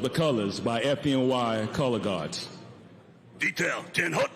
The Colors by FDNY Color Guards. Detail, 10 hut.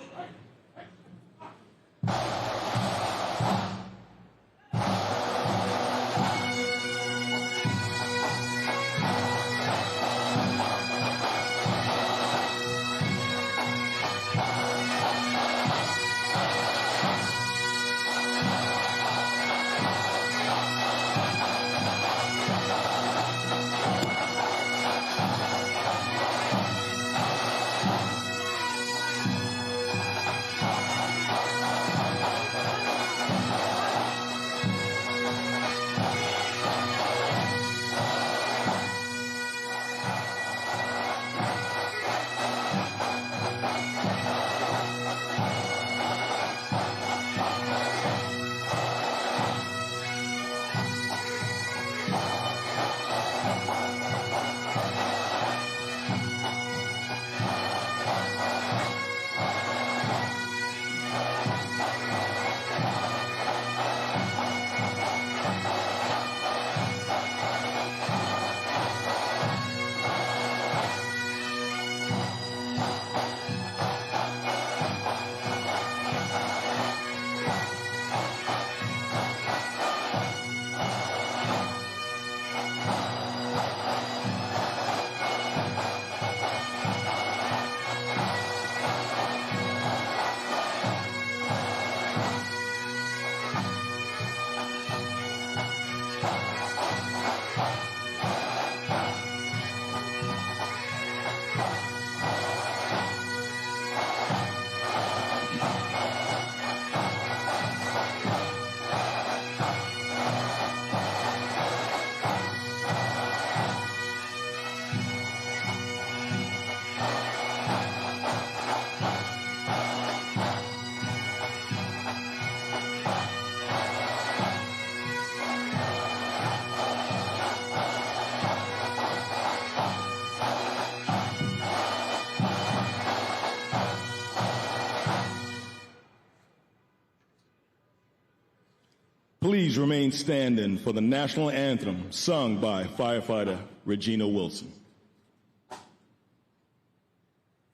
Please remain standing for the national anthem sung by firefighter Regina Wilson.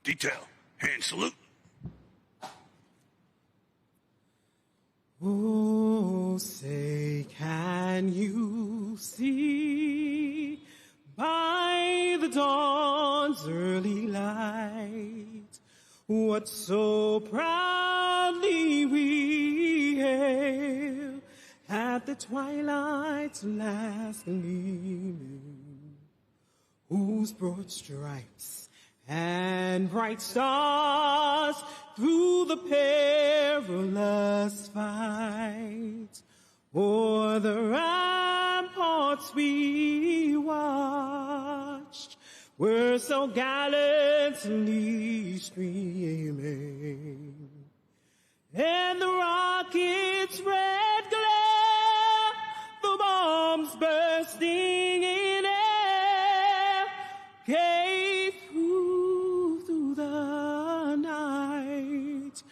Detail, hand salute. Oh, say, can you see by the dawn's early light what so proudly we hail at the twilight's last gleaming, whose broad stripes and bright stars through the perilous fight o'er the ramparts we watched were so gallantly streaming, and the rocket's red glare, the bombs bursting in air, gave through the night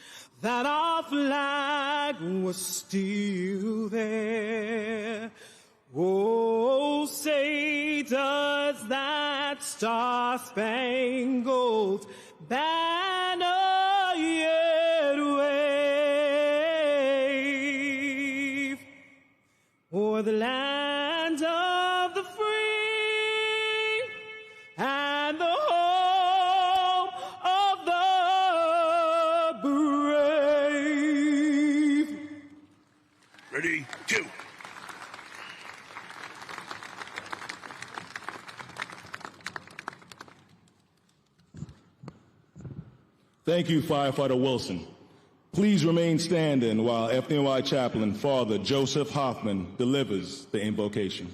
that our flag was still there. Oh, say, does that star-spangled banner yet wave o'er the land of the free and the home of the brave? Ready, two. Thank you, Firefighter Wilson. Please remain standing while FDNY Chaplain Father Joseph Hoffman delivers the invocation.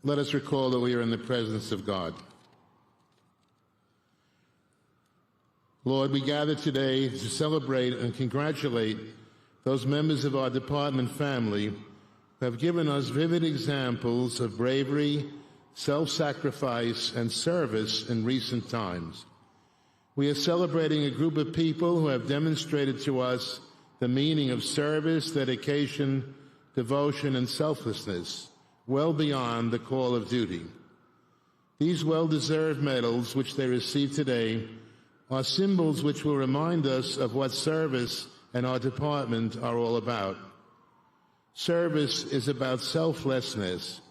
Let us recall that we are in the presence of God. Lord, we gather today to celebrate and congratulate those members of our department family who have given us vivid examples of bravery, self-sacrifice, and service in recent times. We are celebrating a group of people who have demonstrated to us the meaning of service, dedication, devotion, and selflessness, well beyond the call of duty. These well-deserved medals, which they receive today, are symbols which will remind us of what service and our department are all about. Service is about selflessness.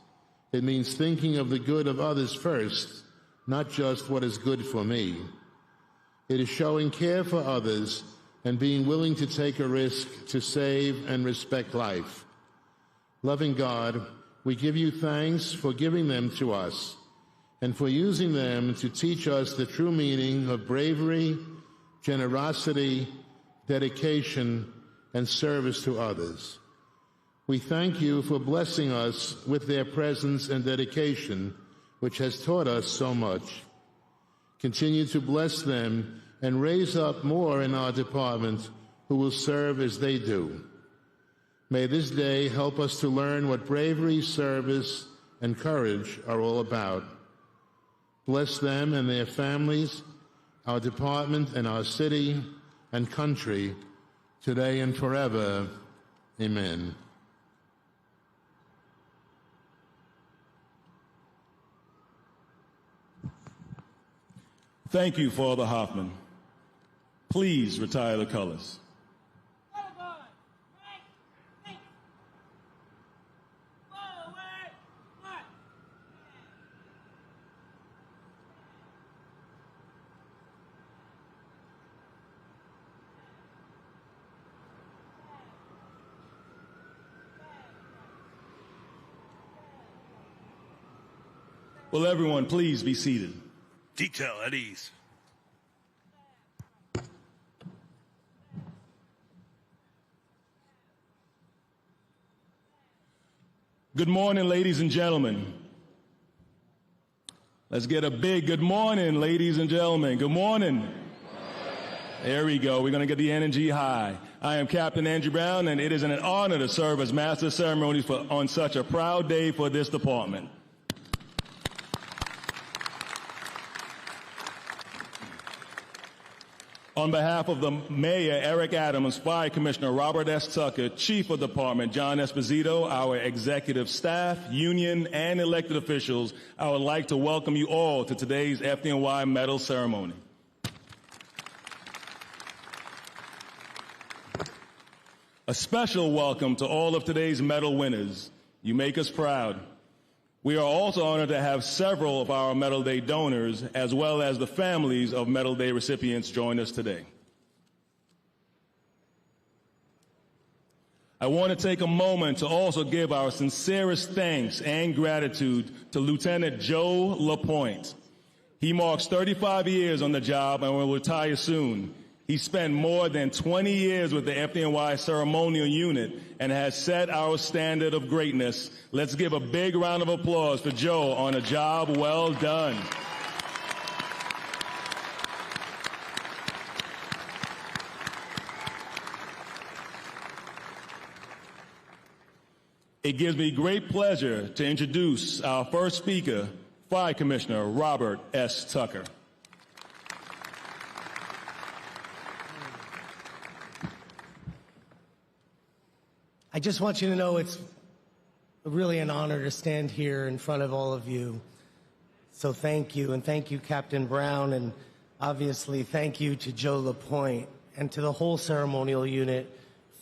It means thinking of the good of others first, not just what is good for me. It is showing care for others and being willing to take a risk to save and respect life. Loving God, we give you thanks for giving them to us and for using them to teach us the true meaning of bravery, generosity, dedication, and service to others. We thank you for blessing us with their presence and dedication, which has taught us so much. Continue to bless them and raise up more in our department who will serve as they do. May this day help us to learn what bravery, service, and courage are all about. Bless them and their families, our department and our city and country, today and forever. Amen. Thank you, Father Hoffman. Please retire the colors. Will everyone please be seated? Detail at ease. Good morning, ladies and gentlemen. Let's get a big good morning, ladies and gentlemen. Good morning. There we go. We're going to get the energy high. I am Captain Andrew Brown, and it is an honor to serve as Master of Ceremonies on such a proud day for this department. On behalf of the Mayor, Eric Adams, Fire Commissioner Robert S. Tucker, Chief of Department John Esposito, our executive staff, union, and elected officials, I would like to welcome you all to today's FDNY Medal ceremony. A special welcome to all of today's medal winners. You make us proud. We are also honored to have several of our Medal Day donors, as well as the families of Medal Day recipients, join us today. I want to take a moment to also give our sincerest thanks and gratitude to Lieutenant Joe LaPointe. He marks 35 years on the job and will retire soon. He spent more than 20 years with the FDNY ceremonial unit and has set our standard of greatness. Let's give a big round of applause for Joe on a job well done. It gives me great pleasure to introduce our first speaker, Fire Commissioner Robert S. Tucker. I just want you to know it's really an honor to stand here in front of all of you. So thank you, and thank you, Captain Brown, and obviously thank you to Joe LaPointe and to the whole ceremonial unit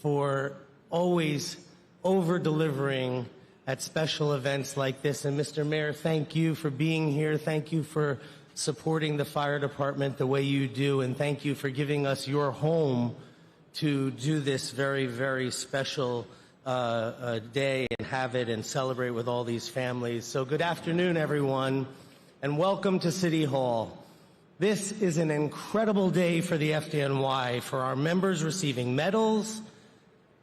for always over-delivering at special events like this. And Mr. Mayor, thank you for being here. Thank you for supporting the fire department the way you do, and thank you for giving us your home to do this very, very special day and have it and celebrate with all these families. So good afternoon, everyone, and welcome to City Hall. This is an incredible day for the FDNY, for our members receiving medals,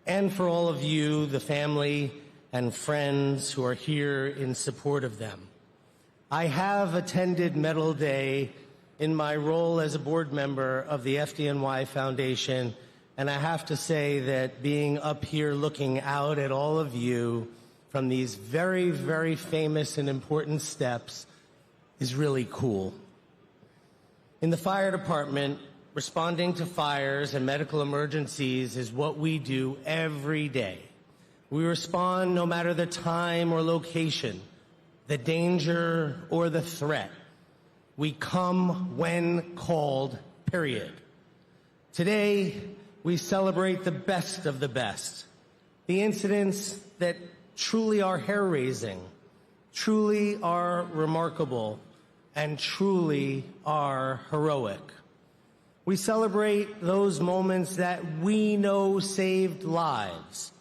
and for all of you, the family and friends who are here in support of them. I have attended Medal Day in my role as a board member of the FDNY Foundation, and I have to say that being up here looking out at all of you from these very, very famous and important steps is really cool. In the fire department, responding to fires and medical emergencies is what we do every day. We respond no matter the time or location, the danger or the threat. We come when called, period. Today, we celebrate the best of the best, the incidents that truly are hair-raising, truly are remarkable, and truly are heroic. We celebrate those moments that we know saved lives.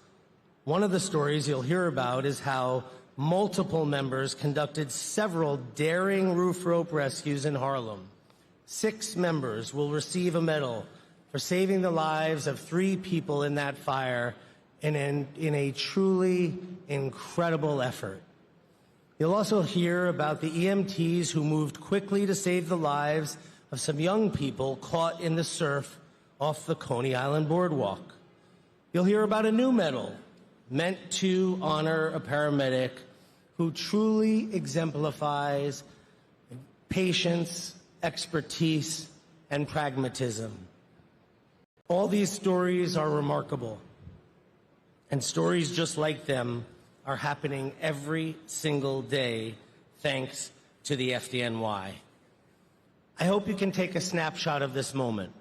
One of the stories you'll hear about is how multiple members conducted several daring roof rope rescues in Harlem. 6 members will receive a medal for saving the lives of 3 people in that fire in a truly incredible effort. You'll also hear about the EMTs who moved quickly to save the lives of some young people caught in the surf off the Coney Island boardwalk. You'll hear about a new medal meant to honor a paramedic who truly exemplifies patience, expertise, and pragmatism. All these stories are remarkable, and stories just like them are happening every single day thanks to the FDNY. I hope you can take a snapshot of this moment,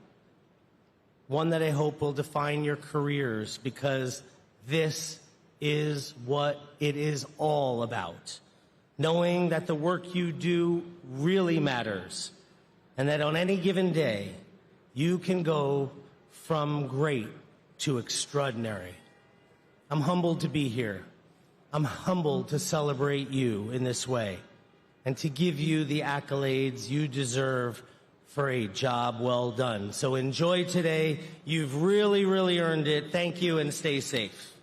one that I hope will define your careers, because this is what it is all about. Knowing that the work you do really matters, and that on any given day, you can go from great to extraordinary. I'm humbled to be here. I'm humbled to celebrate you in this way and to give you the accolades you deserve for a job well done. So enjoy today. You've really, really earned it. Thank you, and stay safe.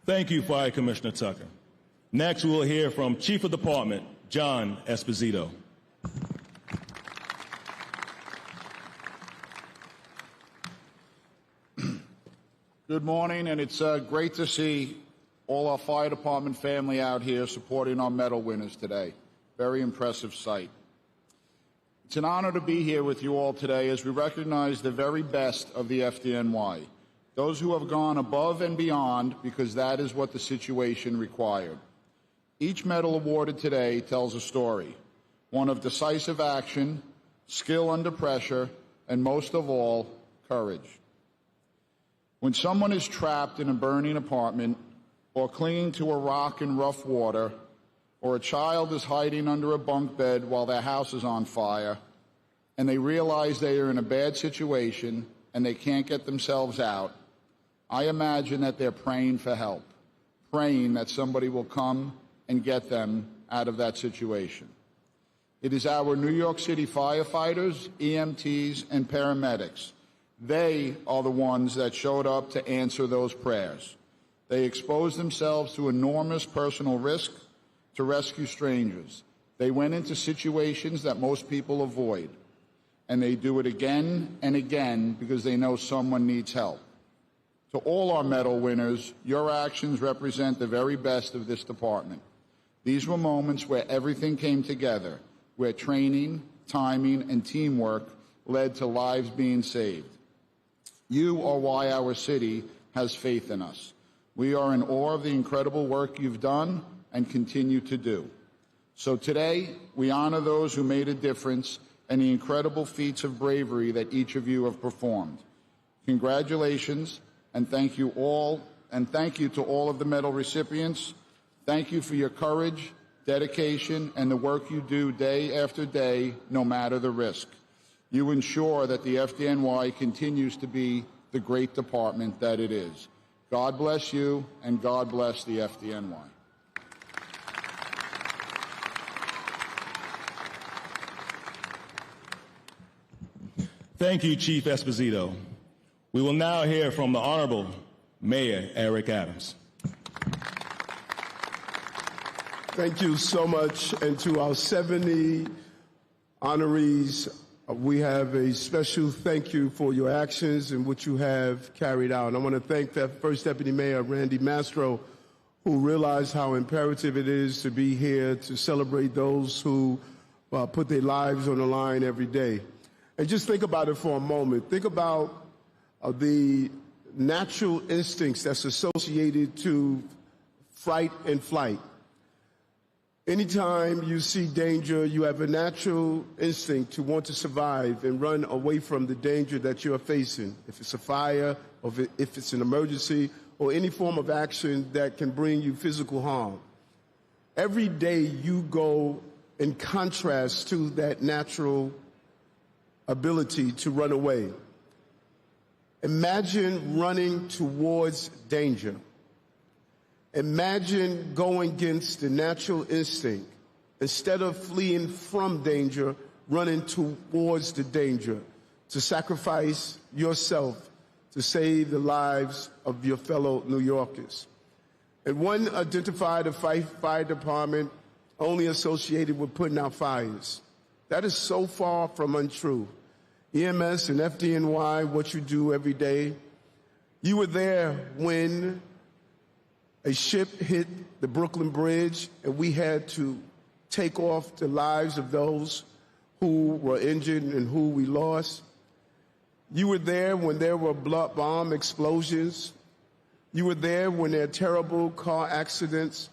Thank you, Fire Commissioner Tucker. Next, we'll hear from Chief of Department, John Esposito. Good morning, and it's great to see all our fire department family out here supporting our medal winners today. Very impressive sight. It's an honor to be here with you all today as we recognize the very best of the FDNY, those who have gone above and beyond because that is what the situation required. Each medal awarded today tells a story, one of decisive action, skill under pressure, and most of all, courage. When someone is trapped in a burning apartment, or clinging to a rock in rough water, or a child is hiding under a bunk bed while their house is on fire, and they realize they are in a bad situation and they can't get themselves out, I imagine that they're praying for help, praying that somebody will come and get them out of that situation. It is our New York City firefighters, EMTs, and paramedics. They are the ones that showed up to answer those prayers. They exposed themselves to enormous personal risk to rescue strangers. They went into situations that most people avoid, and they do it again and again because they know someone needs help. To all our medal winners, your actions represent the very best of this department. These were moments where everything came together, where training, timing, and teamwork led to lives being saved. You are why our city has faith in us. We are in awe of the incredible work you've done and continue to do. So today, we honor those who made a difference and the incredible feats of bravery that each of you have performed. Congratulations, and thank you all, and thank you to all of the medal recipients. Thank you for your courage, dedication, and the work you do day after day, no matter the risk. You ensure that the FDNY continues to be the great department that it is. God bless you, and God bless the FDNY. Thank you, Chief Esposito. We will now hear from the Honorable Mayor Eric Adams. Thank you so much, and to our 70 honorees, we have a special thank you for your actions and what you have carried out. And I want to thank that First Deputy Mayor, Randy Mastro, who realize how imperative it is to be here to celebrate those who put their lives on the line every day. And just think about it for a moment. Think about the natural instincts that's associated to fight and flight. Anytime you see danger, you have a natural instinct to want to survive and run away from the danger that you are facing. If it's a fire, or if it's an emergency, or any form of action that can bring you physical harm. Every day you go in contrast to that natural ability to run away. Imagine running towards danger. Imagine going against the natural instinct. Instead of fleeing from danger, running towards the danger, to sacrifice yourself to save the lives of your fellow New Yorkers. And one identified a fire department only associated with putting out fires. That is so far from untrue. EMS and FDNY, what you do every day. You were there when a ship hit the Brooklyn Bridge and we had to take off the lives of those who were injured and who we lost. You were there when there were bomb explosions. You were there when there are terrible car accidents.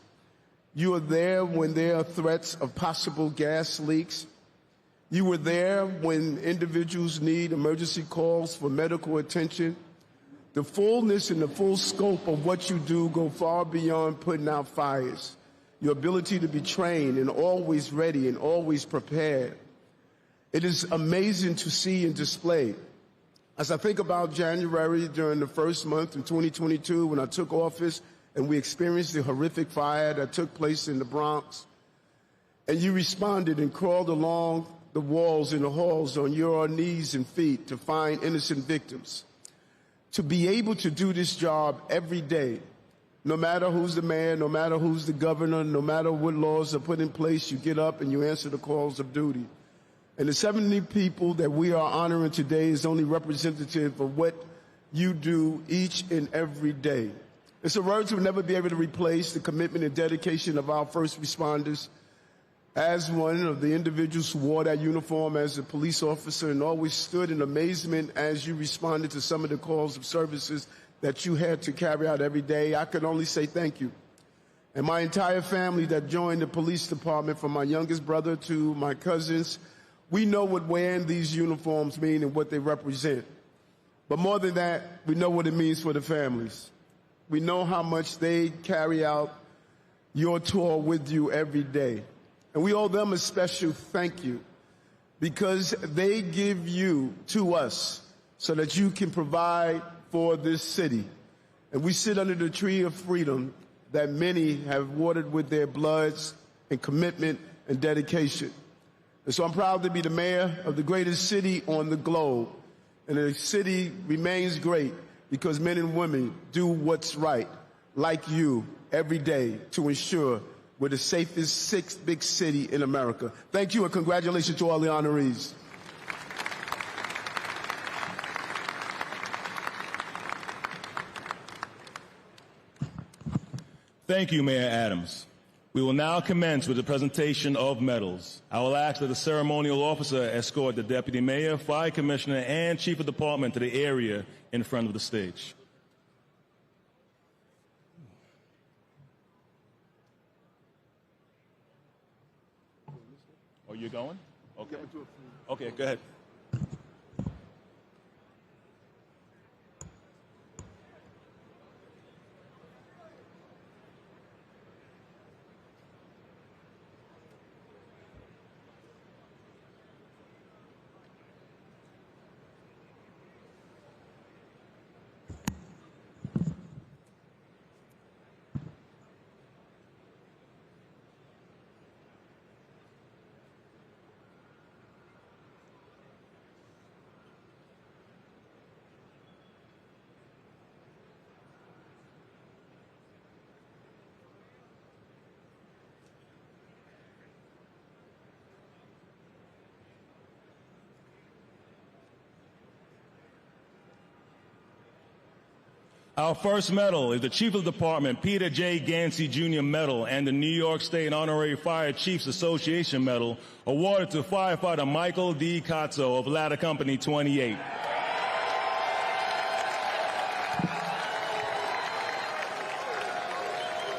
You were there when there are threats of possible gas leaks. You were there when individuals need emergency calls for medical attention. The fullness and the full scope of what you do go far beyond putting out fires. Your ability to be trained and always ready and always prepared. It is amazing to see and display. As I think about January during the first month in 2022 when I took office and we experienced the horrific fire that took place in the Bronx, and you responded and crawled along the walls and the halls on your knees and feet to find innocent victims. To be able to do this job every day, no matter who's the mayor, no matter who's the governor, no matter what laws are put in place, you get up and you answer the calls of duty. And the 70 people that we are honoring today is only representative of what you do each and every day. And so words will never be able to replace the commitment and dedication of our first responders. As one of the individuals who wore that uniform as a police officer and always stood in amazement as you responded to some of the calls of services that you had to carry out every day, I can only say thank you. And my entire family that joined the police department, from my youngest brother to my cousins, we know what wearing these uniforms mean and what they represent. But more than that, we know what it means for the families. We know how much they carry out your tour with you every day. And we owe them a special thank you because they give you to us so that you can provide for this city. And we sit under the tree of freedom that many have watered with their bloods and commitment and dedication. And so I'm proud to be the mayor of the greatest city on the globe. And the city remains great because men and women do what's right, like you, every day to ensure we're the safest sixth big city in America. Thank you and congratulations to all the honorees. Thank you, Mayor Adams. We will now commence with the presentation of medals. I will ask that the ceremonial officer escort the Deputy Mayor, Fire Commissioner, and Chief of Department to the area in front of the stage. Oh, you're going? Okay. Okay, go ahead. Our first medal is the Chief of the Department, Peter J. Gansey Jr. Medal, and the New York State Honorary Fire Chiefs Association Medal, awarded to firefighter Michael D. Cazzo of Ladder Company 28.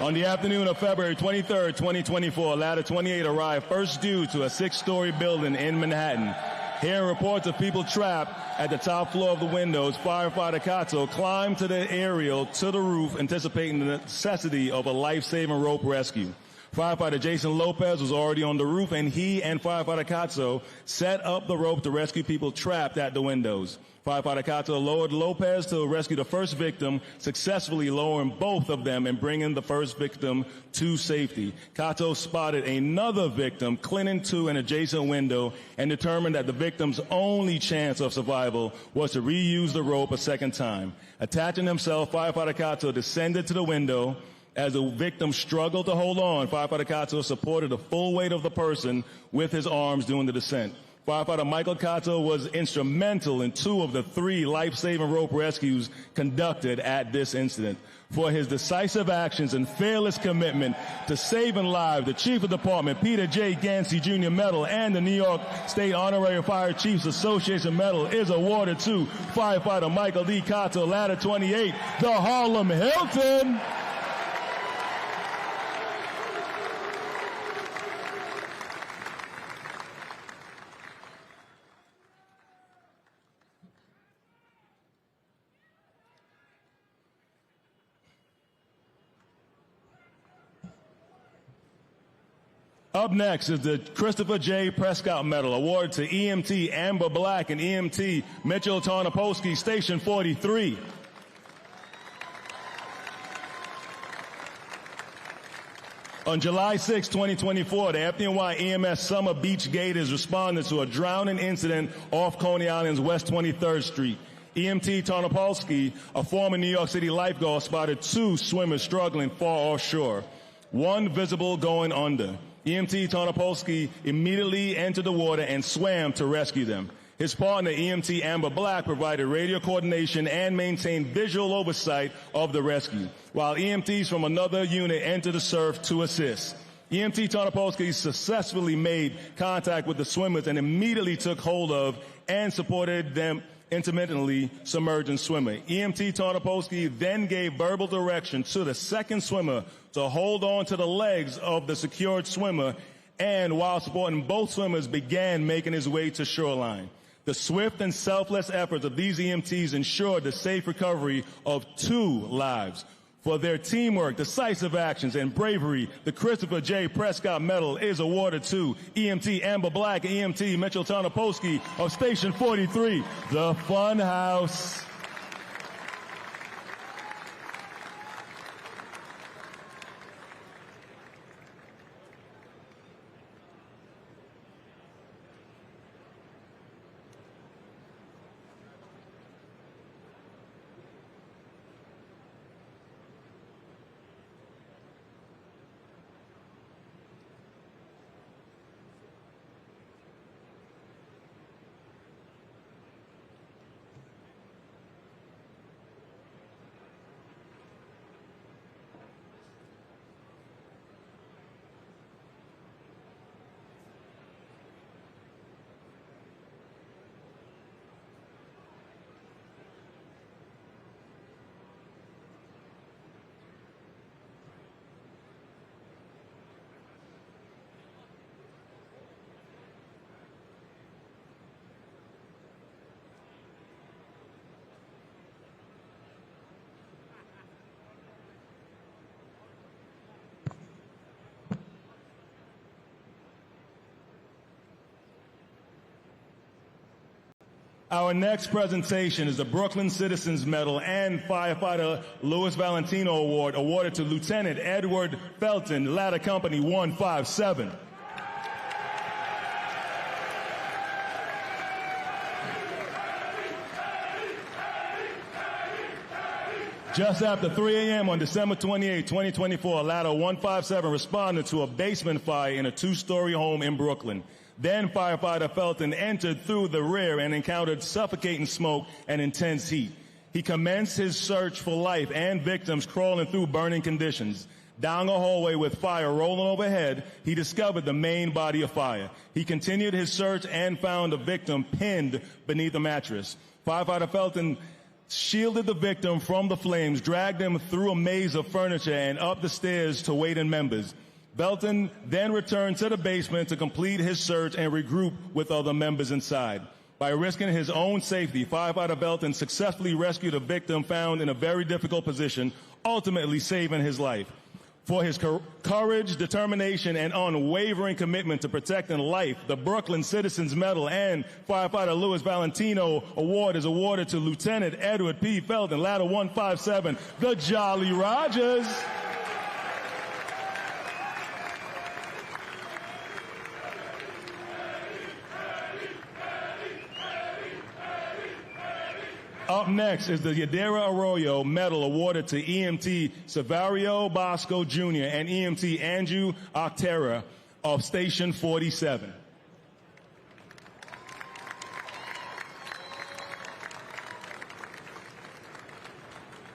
On the afternoon of February 23, 2024, Ladder 28 arrived first due to a 6-story building in Manhattan. Hearing reports of people trapped at the top floor of the windows, firefighter Cazzo climbed to the aerial to the roof, anticipating the necessity of a life-saving rope rescue. Firefighter Jason Lopez was already on the roof, and he and firefighter Cazzo set up the rope to rescue people trapped at the windows. Firefighter Cazzo lowered Lopez to rescue the first victim, successfully lowering both of them and bringing the first victim to safety. Cazzo spotted another victim clinging to an adjacent window and determined that the victim's only chance of survival was to reuse the rope a second time. Attaching himself, firefighter Cazzo descended to the window. As the victim struggled to hold on, firefighter Cazzo supported the full weight of the person with his arms during the descent. Firefighter Michael Cazzo was instrumental in 2 of the 3 life-saving rope rescues conducted at this incident. For his decisive actions and fearless commitment to saving lives, the Chief of Department, Peter J. Gansey Jr. Medal, and the New York State Honorary Fire Chiefs Association Medal is awarded to firefighter Michael D. Cazzo, Ladder 28, the Harlem Hilton. Up next is the Christopher J. Prescott Medal, awarded to EMT Amber Black and EMT Mitchell Tarnopolsky, Station 43. On July 6, 2024, the FDNY EMS Summer Beach Gators responded to a drowning incident off Coney Island's West 23rd Street. EMT Tarnopolsky, a former New York City lifeguard, spotted 2 swimmers struggling far offshore, one visible going under. EMT Tarnopolsky immediately entered the water and swam to rescue them. His partner, EMT Amber Black, provided radio coordination and maintained visual oversight of the rescue, while EMTs from another unit entered the surf to assist. EMT Tarnopolsky successfully made contact with the swimmers and immediately took hold of and supported them intermittently submerging swimmer. EMT Tarnopolsky then gave verbal direction to the second swimmer to hold on to the legs of the secured swimmer, and while supporting both swimmers, began making his way to shoreline. The swift and selfless efforts of these EMTs ensured the safe recovery of 2 lives. For their teamwork, decisive actions, and bravery, the Christopher J. Prescott Medal is awarded to EMT Amber Black and EMT Mitchell Tarnopolsky of Station 43, the Fun House. Our next presentation is the Brooklyn Citizens Medal and Firefighter Louis Valentino Award, awarded to Lieutenant Edward Felton, Ladder Company 157. Just after 3 a.m. on December 28, 2024, Ladder 157 responded to a basement fire in a 2-story home in Brooklyn. Then firefighter Felton entered through the rear and encountered suffocating smoke and intense heat. he commenced his search for life and victims crawling through burning conditions. Down a hallway with fire rolling overhead, he discovered the main body of fire. He continued his search and found a victim pinned beneath a mattress. Firefighter Felton shielded the victim from the flames, dragged him through a maze of furniture and up the stairs to waiting members. Belton then returned to the basement to complete his search and regroup with other members inside. By risking his own safety, Firefighter Belton successfully rescued a victim found in a very difficult position, ultimately saving his life. For his courage, determination, and unwavering commitment to protecting life, the Brooklyn Citizens Medal and Firefighter Louis Valentino Award is awarded to Lieutenant Edward P. Felton, Ladder 157, the Jolly Rogers. Up next is the Yadira Arroyo Medal awarded to EMT Severio Bosco Jr. and EMT Andrew Octera of Station 47.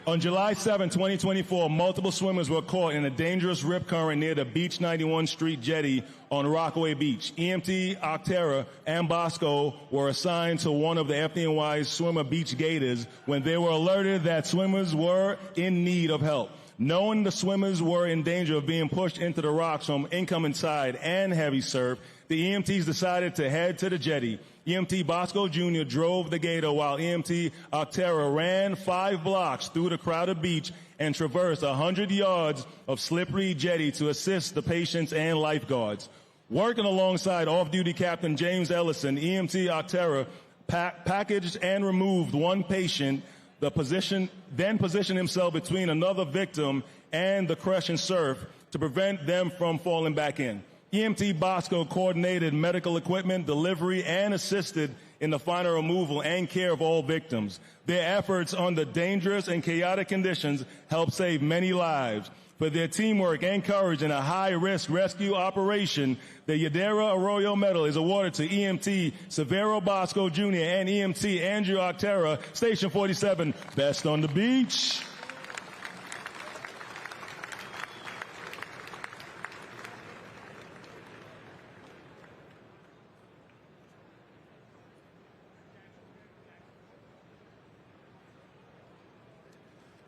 On July 7, 2024, multiple swimmers were caught in a dangerous rip current near the Beach 91 Street jetty on Rockaway Beach. EMT Octera and Bosco were assigned to one of the FDNY's swimmer beach gators when they were alerted that swimmers were in need of help. Knowing the swimmers were in danger of being pushed into the rocks from incoming tide and heavy surf, the EMTs decided to head to the jetty. EMT Bosco Jr. drove the gator while EMT Octera ran 5 blocks through the crowded beach and traversed 100 yards of slippery jetty to assist the patients and lifeguards. Working alongside off-duty Captain James Ellison, EMT Octera packaged and removed one patient, then positioned himself between another victim and the crushing surf to prevent them from falling back in. EMT Bosco coordinated medical equipment delivery and assisted in the final removal and care of all victims. Their efforts under dangerous and chaotic conditions helped save many lives. For their teamwork and courage in a high-risk rescue operation, the Yadira Arroyo Medal is awarded to EMT Severo Bosco Jr. and EMT Andrew Octera, Station 47, Best on the Beach.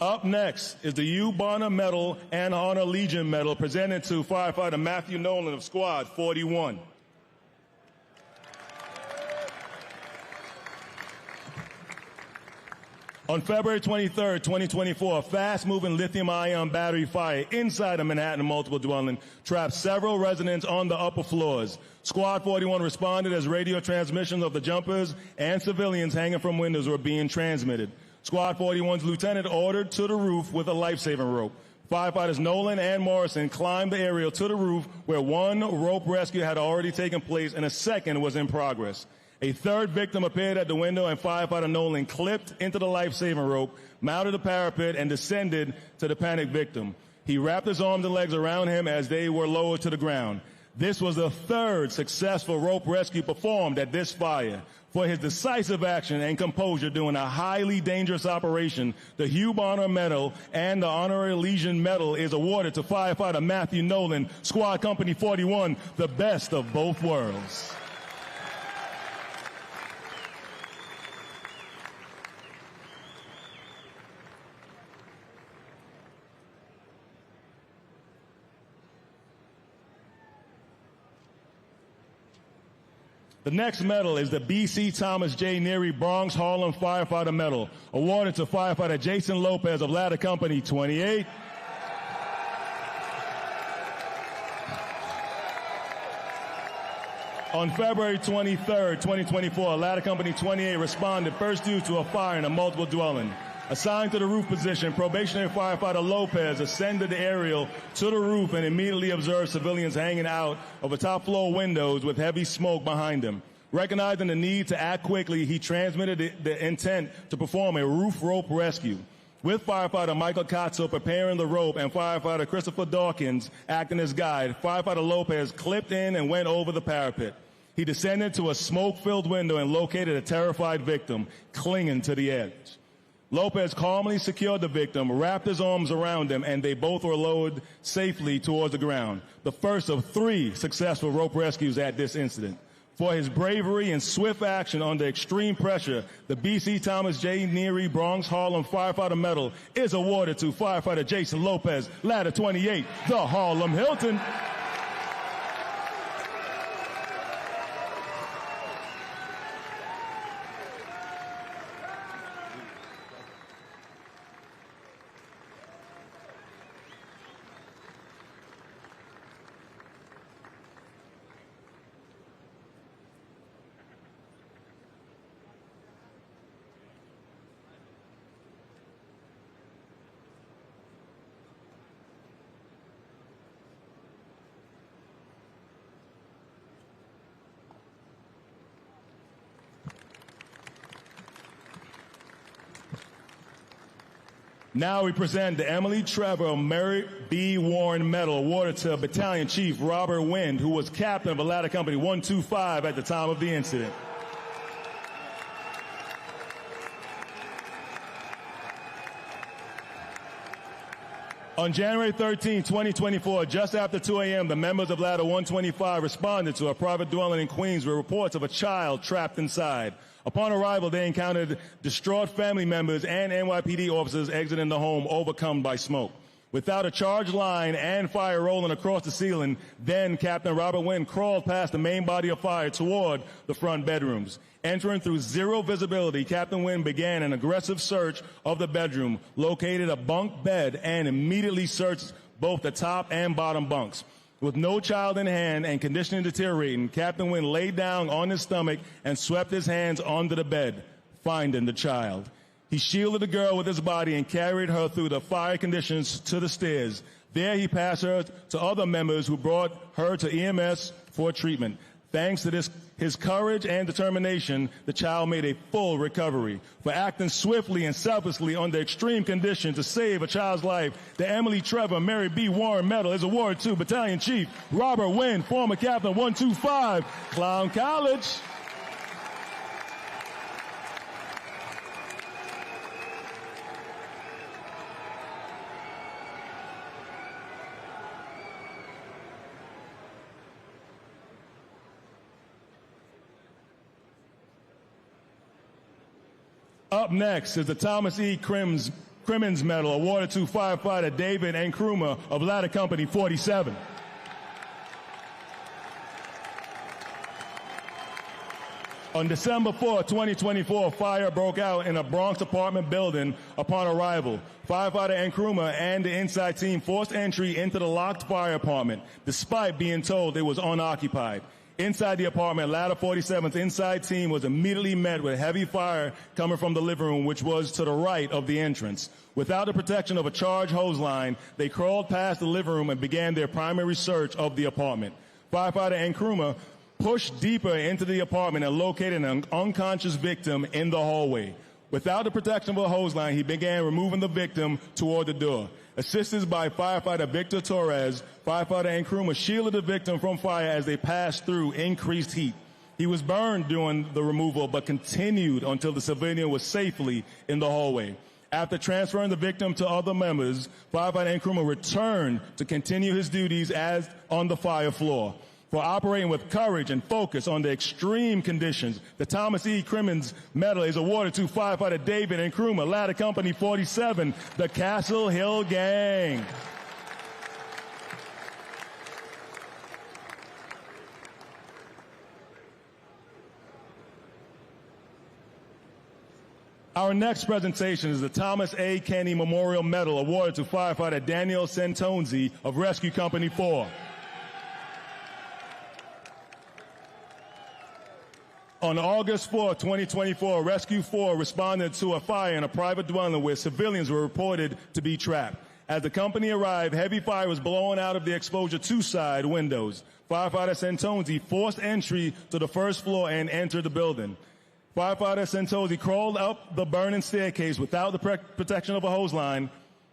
Up next is the U Bonner Medal and Honor Legion Medal presented to Firefighter Matthew Nolan of Squad 41. On February 23, 2024, a fast-moving lithium-ion battery fire inside a Manhattan multiple dwelling trapped several residents on the upper floors. Squad 41 responded as radio transmissions of the jumpers and civilians hanging from windows were being transmitted. Squad 41's lieutenant ordered to the roof with a life-saving rope. Firefighters Nolan and Morrison climbed the aerial to the roof where one rope rescue had already taken place and a second was in progress. A third victim appeared at the window and firefighter Nolan clipped into the life-saving rope, mounted the parapet, and descended to the panicked victim. He wrapped his arms and legs around him as they were lowered to the ground. This was the third successful rope rescue performed at this fire. For his decisive action and composure during a highly dangerous operation, the Hugh Bonner Medal and the Honorary Legion Medal is awarded to firefighter Matthew Nolan, Squad Company 41, the best of both worlds. The next medal is the B.C. Thomas J. Neary Bronx Harlem Firefighter Medal, awarded to firefighter Jason Lopez of Ladder Company 28. On February 23, 2024, Ladder Company 28 responded first due to a fire in a multiple dwelling. Assigned to the roof position, probationary firefighter Lopez ascended the aerial to the roof and immediately observed civilians hanging out of the top floor windows with heavy smoke behind them. Recognizing the need to act quickly, he transmitted the intent to perform a roof rope rescue. With firefighter Michael Cotso preparing the rope and firefighter Christopher Dawkins acting as guide, firefighter Lopez clipped in and went over the parapet. He descended to a smoke-filled window and located a terrified victim clinging to the edge. Lopez calmly secured the victim, wrapped his arms around him, and they both were lowered safely towards the ground, the first of 3 successful rope rescues at this incident. For his bravery and swift action under extreme pressure, the B.C. Thomas J. Neary Bronx Harlem Firefighter Medal is awarded to firefighter Jason Lopez, Ladder 28, the Harlem Hilton. Now we present the Emily Trevor Mary B. Warren Medal awarded to Battalion Chief Robert Wind, who was captain of the Ladder Company 125 at the time of the incident. On January 13, 2024, just after 2 a.m., the members of Ladder 125 responded to a private dwelling in Queens with reports of a child trapped inside. Upon arrival, they encountered distraught family members and NYPD officers exiting the home, overcome by smoke. Without a charge line and fire rolling across the ceiling, then Captain Robert Wynn crawled past the main body of fire toward the front bedrooms. Entering through zero visibility, Captain Wynn began an aggressive search of the bedroom, located a bunk bed, and immediately searched both the top and bottom bunks. With no child in hand and condition deteriorating, Captain Wynn laid down on his stomach and swept his hands under the bed, finding the child. He shielded the girl with his body and carried her through the fire conditions to the stairs. There he passed her to other members who brought her to EMS for treatment. Thanks to his courage and determination, the child made a full recovery. For acting swiftly and selflessly under extreme conditions to save a child's life, the Emily Trevor Mary B. Warren Medal is awarded to Battalion Chief Robert Wynn, former Captain 125, Clown College. Up next is the Thomas E. Crimmins Medal awarded to firefighter David N. Krumer of Ladder Company 47. On December 4, 2024, fire broke out in a Bronx apartment building. Upon arrival, firefighter N. Krumer and the inside team forced entry into the locked fire apartment, despite being told it was unoccupied. Inside the apartment, Ladder 47's inside team was immediately met with heavy fire coming from the living room, which was to the right of the entrance. Without the protection of a charged hose line, they crawled past the living room and began their primary search of the apartment. Firefighter N. Krumer pushed deeper into the apartment and located an unconscious victim in the hallway. Without the protection of a hose line, he began removing the victim toward the door. Assisted by firefighter Victor Torres, firefighter N. Krumer shielded the victim from fire as they passed through increased heat. He was burned during the removal, but continued until the civilian was safely in the hallway. After transferring the victim to other members, firefighter N. Krumer returned to continue his duties as on the fire floor. For operating with courage and focus under extreme conditions, the Thomas E. Crimmins Medal is awarded to firefighter David N. Krumer, Ladder Company 47, the Castle Hill Gang. Our next presentation is the Thomas A. Kenny Memorial Medal awarded to firefighter Daniel Santonzi of Rescue Company 4. On August 4, 2024, Rescue 4 responded to a fire in a private dwelling where civilians were reported to be trapped. As the company arrived, heavy fire was blowing out of the exposure 2 side windows. Firefighter Santonzi forced entry to the first floor and entered the building. Firefighter Santonzi crawled up the burning staircase without the protection of a hose line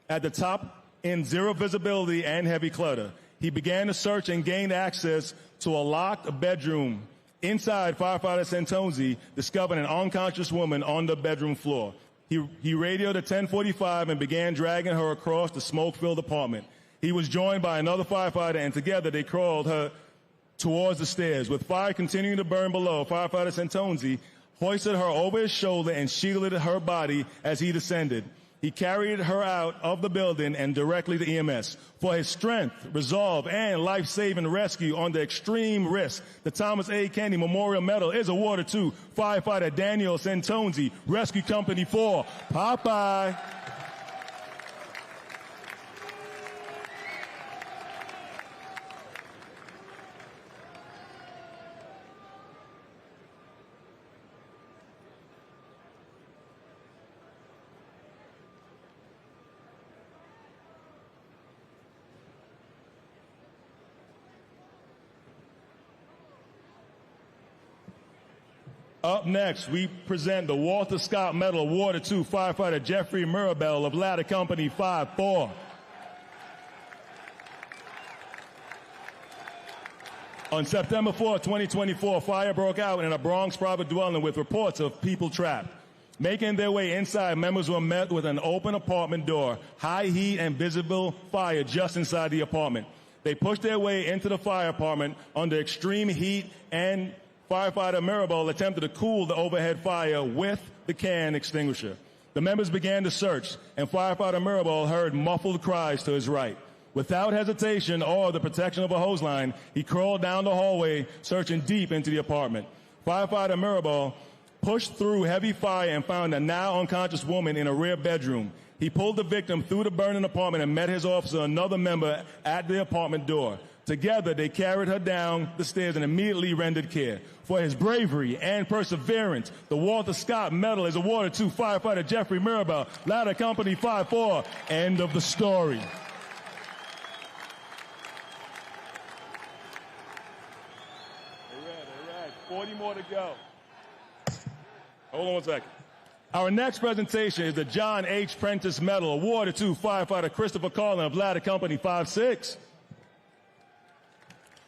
at the top in zero visibility and heavy clutter. He began to search and gained access to a locked bedroom. Inside, firefighter Santonzi discovered an unconscious woman on the bedroom floor. He radioed at 10:45 and began dragging her across the smoke-filled apartment. He was joined by another firefighter, and together they crawled her towards the stairs. With fire continuing to burn below, firefighter Santonzi hoisted her over his shoulder and shielded her body as he descended. He carried her out of the building and directly to EMS. For his strength, resolve, and life-saving rescue under extreme risk, the Thomas A. Kennedy Memorial Medal is awarded to firefighter Daniel Santonzi, Rescue Company 4, Popeye. Up next, we present the Walter Scott Medal awarded to firefighter Jeffrey Mirabel of Ladder Company 5-4. On September 4, 2024, fire broke out in a Bronx private dwelling with reports of people trapped. Making their way inside, members were met with an open apartment door, high heat and visible fire just inside the apartment. They pushed their way into the fire apartment under extreme heat, and firefighter Mirabel attempted to cool the overhead fire with the can extinguisher. The members began to search, and firefighter Mirabel heard muffled cries to his right. Without hesitation or the protection of a hose line, he crawled down the hallway, searching deep into the apartment. Firefighter Mirabel pushed through heavy fire and found a now unconscious woman in a rear bedroom. He pulled the victim through the burning apartment and met his officer, another member, at the apartment door. Together, they carried her down the stairs and immediately rendered care. For his bravery and perseverance, the Walter Scott Medal is awarded to firefighter Jeffrey Mirabel, Ladder Company 5-4. End of the story. All right. 40 more to go. Hold on one second. Our next presentation is the John H. Prentice Medal awarded to firefighter Christopher Carlin of Ladder Company 5-6.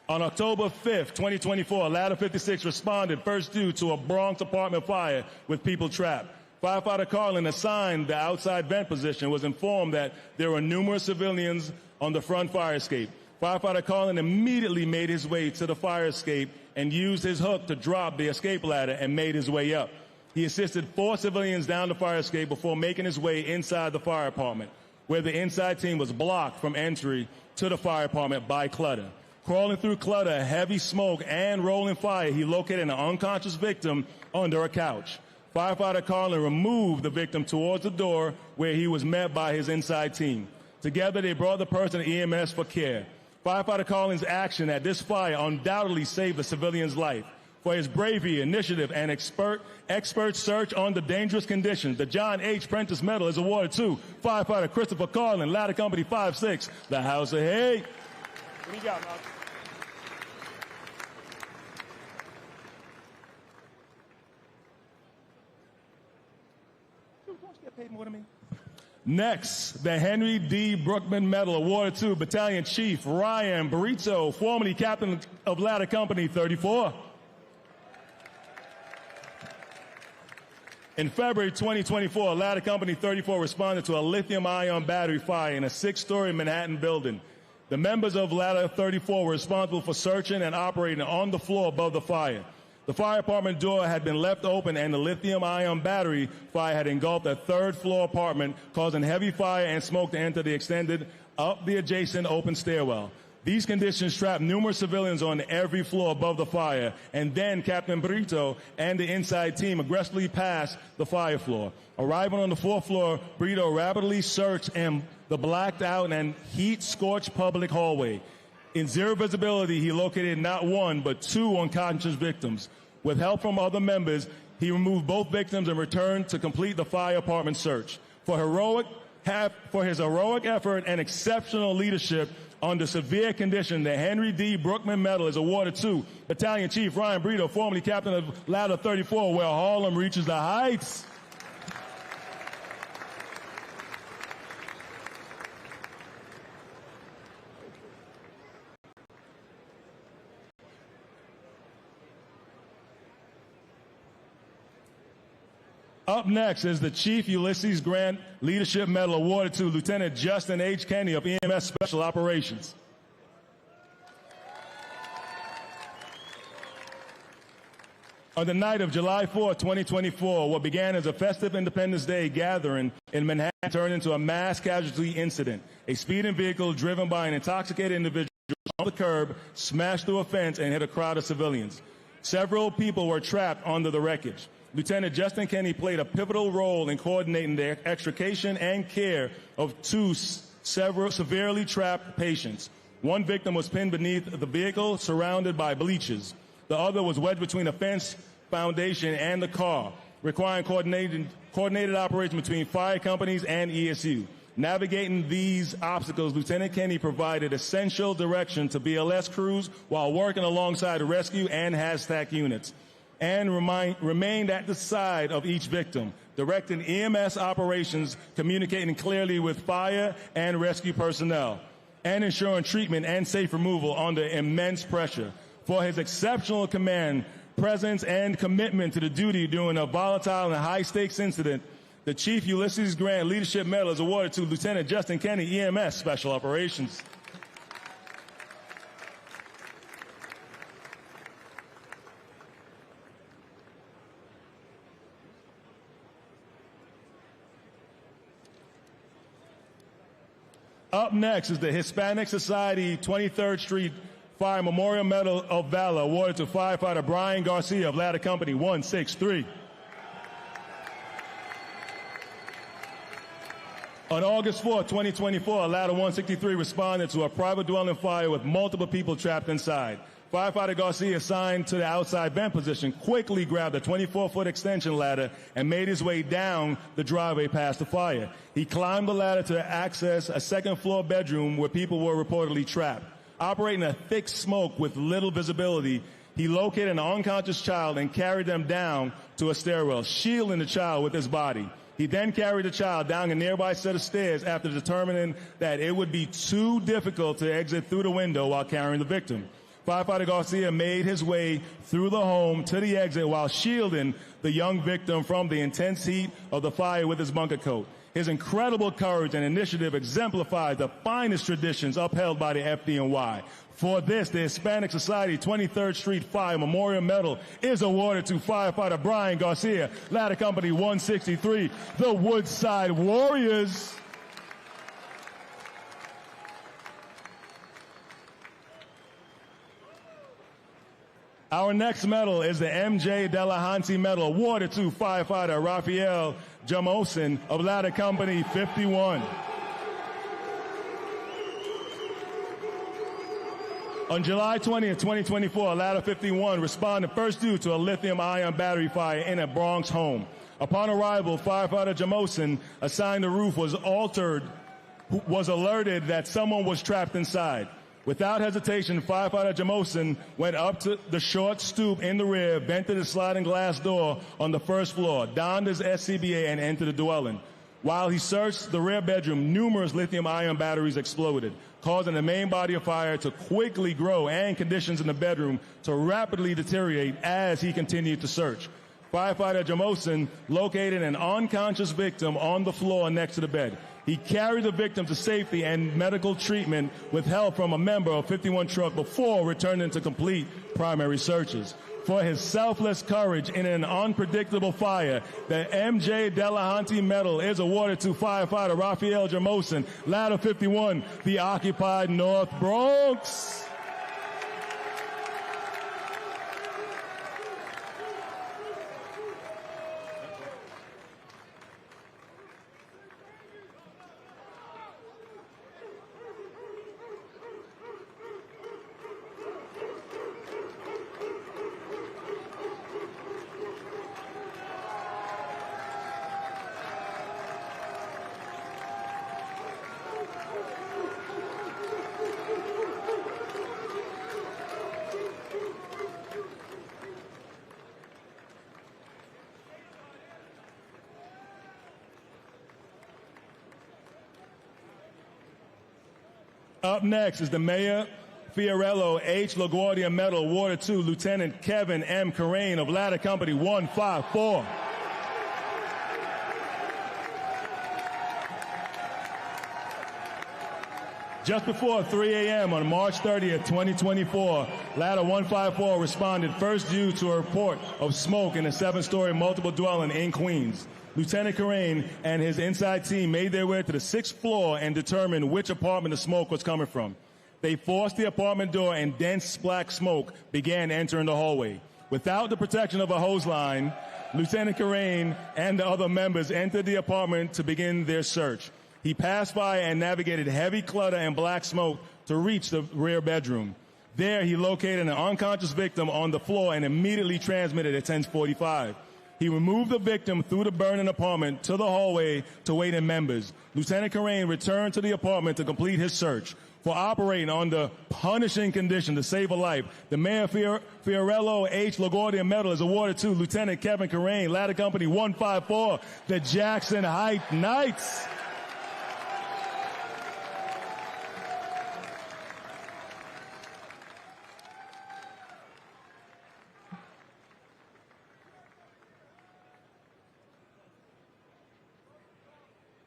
On October 5th, 2024, Ladder 56 responded first due to a Bronx apartment fire with people trapped. Firefighter Carlin, assigned the outside vent position, was informed that there were numerous civilians on the front fire escape. Firefighter Carlin immediately made his way to the fire escape and used his hook to drop the escape ladder and made his way up. He assisted 4 civilians down the fire escape before making his way inside the fire apartment, where the inside team was blocked from entry to the fire apartment by clutter. Crawling through clutter, heavy smoke, and rolling fire, he located an unconscious victim under a couch. Firefighter Carlin removed the victim towards the door, where he was met by his inside team. Together, they brought the person to EMS for care. Firefighter Carlin's action at this fire undoubtedly saved the civilian's life. For his bravery, initiative, and expert search under dangerous conditions, the John H. Prentice Medal is awarded to firefighter Christopher Carlin, Ladder Company 5-6, the House of Hate. What do you got, Malcolm? Next, the Henry D. Brookman Medal awarded to Battalion Chief Ryan Burrito, formerly captain of Ladder Company 34. In February 2024, Ladder Company 34 responded to a lithium-ion battery fire in a 6-story Manhattan building. The members of Ladder 34 were responsible for searching and operating on the floor above the fire. The fire apartment door had been left open, and the lithium-ion battery fire had engulfed a 3rd-floor apartment, causing heavy fire and smoke to enter the extended up the adjacent open stairwell. These conditions trapped numerous civilians on every floor above the fire, and then Captain Brito and the inside team aggressively passed the fire floor. Arriving on the 4th floor, Brito rapidly searched the blacked out and heat-scorched public hallway. In zero visibility, he located not 1, but 2 unconscious victims. With help from other members, he removed both victims and returned to complete the fire apartment search. For his heroic effort and exceptional leadership under severe conditions, the Henry D. Brookman Medal is awarded to Battalion Chief Ryan Brito, formerly captain of Ladder 34, where Harlem reaches the heights. Up next is the Chief Ulysses Grant Leadership Medal awarded to Lieutenant Justin H. Kenny of EMS Special Operations. On the night of July 4, 2024, what began as a festive Independence Day gathering in Manhattan turned into a mass casualty incident. A speeding vehicle driven by an intoxicated individual on the curb smashed through a fence and hit a crowd of civilians. Several people were trapped under the wreckage. Lieutenant Justin Kenny played a pivotal role in coordinating the extrication and care of two severely trapped patients. One victim was pinned beneath the vehicle, surrounded by bleachers. The other was wedged between a fence foundation and the car, requiring coordinated operation between fire companies and ESU. Navigating these obstacles, Lieutenant Kenny provided essential direction to BLS crews while working alongside rescue and HAZTAC units, and remained at the side of each victim, directing EMS operations, communicating clearly with fire and rescue personnel, and ensuring treatment and safe removal under immense pressure. For his exceptional command, presence, and commitment to the duty during a volatile and high-stakes incident, the Chief Ulysses Grant Leadership Medal is awarded to Lieutenant Justin Kenny, EMS Special Operations. Up next is the Hispanic Society 23rd Street Fire Memorial Medal of Valor awarded to firefighter Brian Garcia of Ladder Company 163. On August 4, 2024, Ladder 163 responded to a private dwelling fire with multiple people trapped inside. Firefighter Garcia, assigned to the outside vent position, quickly grabbed a 24-foot extension ladder and made his way down the driveway past the fire. He climbed the ladder to access a second-floor bedroom where people were reportedly trapped. Operating a thick smoke with little visibility, he located an unconscious child and carried them down to a stairwell, shielding the child with his body. He then carried the child down a nearby set of stairs after determining that it would be too difficult to exit through the window while carrying the victim. Firefighter Garcia made his way through the home to the exit while shielding the young victim from the intense heat of the fire with his bunker coat. His incredible courage and initiative exemplified the finest traditions upheld by the FDNY. For this, the Hispanic Society 23rd Street Fire Memorial Medal is awarded to firefighter Brian Garcia, Ladder Company 163, the Woodside Warriors. Our next medal is the M.J. Delahanty Medal, awarded to firefighter Raphael Jamosin of Ladder Company 51. On July 20th, 2024, Ladder 51 responded first due to a lithium-ion battery fire in a Bronx home. Upon arrival, firefighter Jamosin, assigned the roof was alerted that someone was trapped inside. Without hesitation, firefighter Jamosin went up to the short stoop in the rear, vented a sliding glass door on the first floor, donned his SCBA, and entered the dwelling. While he searched the rear bedroom, numerous lithium-ion batteries exploded, causing the main body of fire to quickly grow and conditions in the bedroom to rapidly deteriorate as he continued to search. Firefighter Jamosin located an unconscious victim on the floor next to the bed. He carried the victim to safety and medical treatment with help from a member of 51 Truck before returning to complete primary searches. For his selfless courage in an unpredictable fire, the M.J. Delahanty Medal is awarded to firefighter Raphael Jamosin, Ladder 51, the occupied North Bronx. Up next is the Mayor Fiorello H. LaGuardia Medal awarded to Lieutenant Kevin M. Carrain of Ladder Company 154. Just before 3 a.m. on March 30th, 2024, Ladder 154 responded first due to a report of smoke in a 7-story multiple dwelling in Queens. Lieutenant Carrain and his inside team made their way to the 6th floor and determined which apartment the smoke was coming from. They forced the apartment door and dense black smoke began entering the hallway. Without the protection of a hose line, Lieutenant Carrain and the other members entered the apartment to begin their search. He passed by and navigated heavy clutter and black smoke to reach the rear bedroom. There, he located an unconscious victim on the floor and immediately transmitted at 10:45. He removed the victim through the burning apartment to the hallway to waiting members. Lieutenant Carrain returned to the apartment to complete his search. For operating under punishing condition to save a life, the Mayor Fiorello H. LaGuardia Medal is awarded to Lieutenant Kevin Carrain, Ladder Company 154, the Jackson Heights Knights.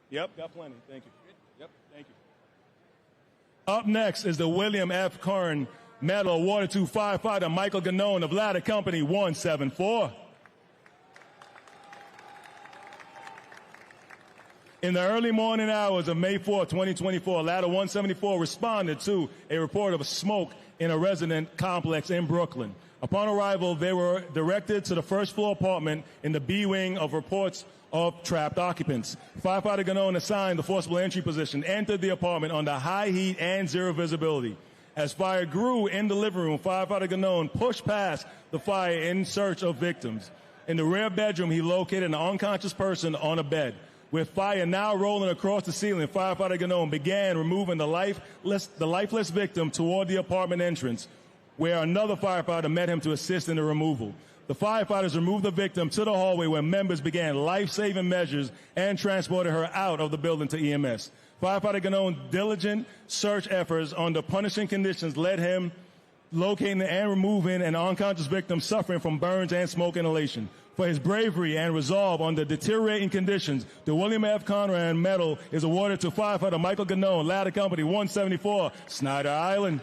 Yep, got plenty. Thank you. Yep, thank you. Up next is the William F. Curran Medal awarded to firefighter Michael Ganone of Ladder Company 174. In the early morning hours of May 4, 2024, Ladder 174 responded to a report of smoke in a resident complex in Brooklyn. Upon arrival, they were directed to the first floor apartment in the B wing of reports of trapped occupants. Firefighter Ganone, assigned the forcible entry position, entered the apartment under high heat and zero visibility. As fire grew in the living room, Firefighter Ganone pushed past the fire in search of victims. In the rear bedroom, he located an unconscious person on a bed. With fire now rolling across the ceiling, Firefighter Ganone began removing the lifeless victim toward the apartment entrance, where another firefighter met him to assist in the removal. The firefighters removed the victim to the hallway where members began life-saving measures and transported her out of the building to EMS. Firefighter Ganone's diligent search efforts under punishing conditions led him locating and removing an unconscious victim suffering from burns and smoke inhalation. For his bravery and resolve under deteriorating conditions, the William F. Conrad Medal is awarded to firefighter Michael Ganone, Ladder Company 174, Snyder Island.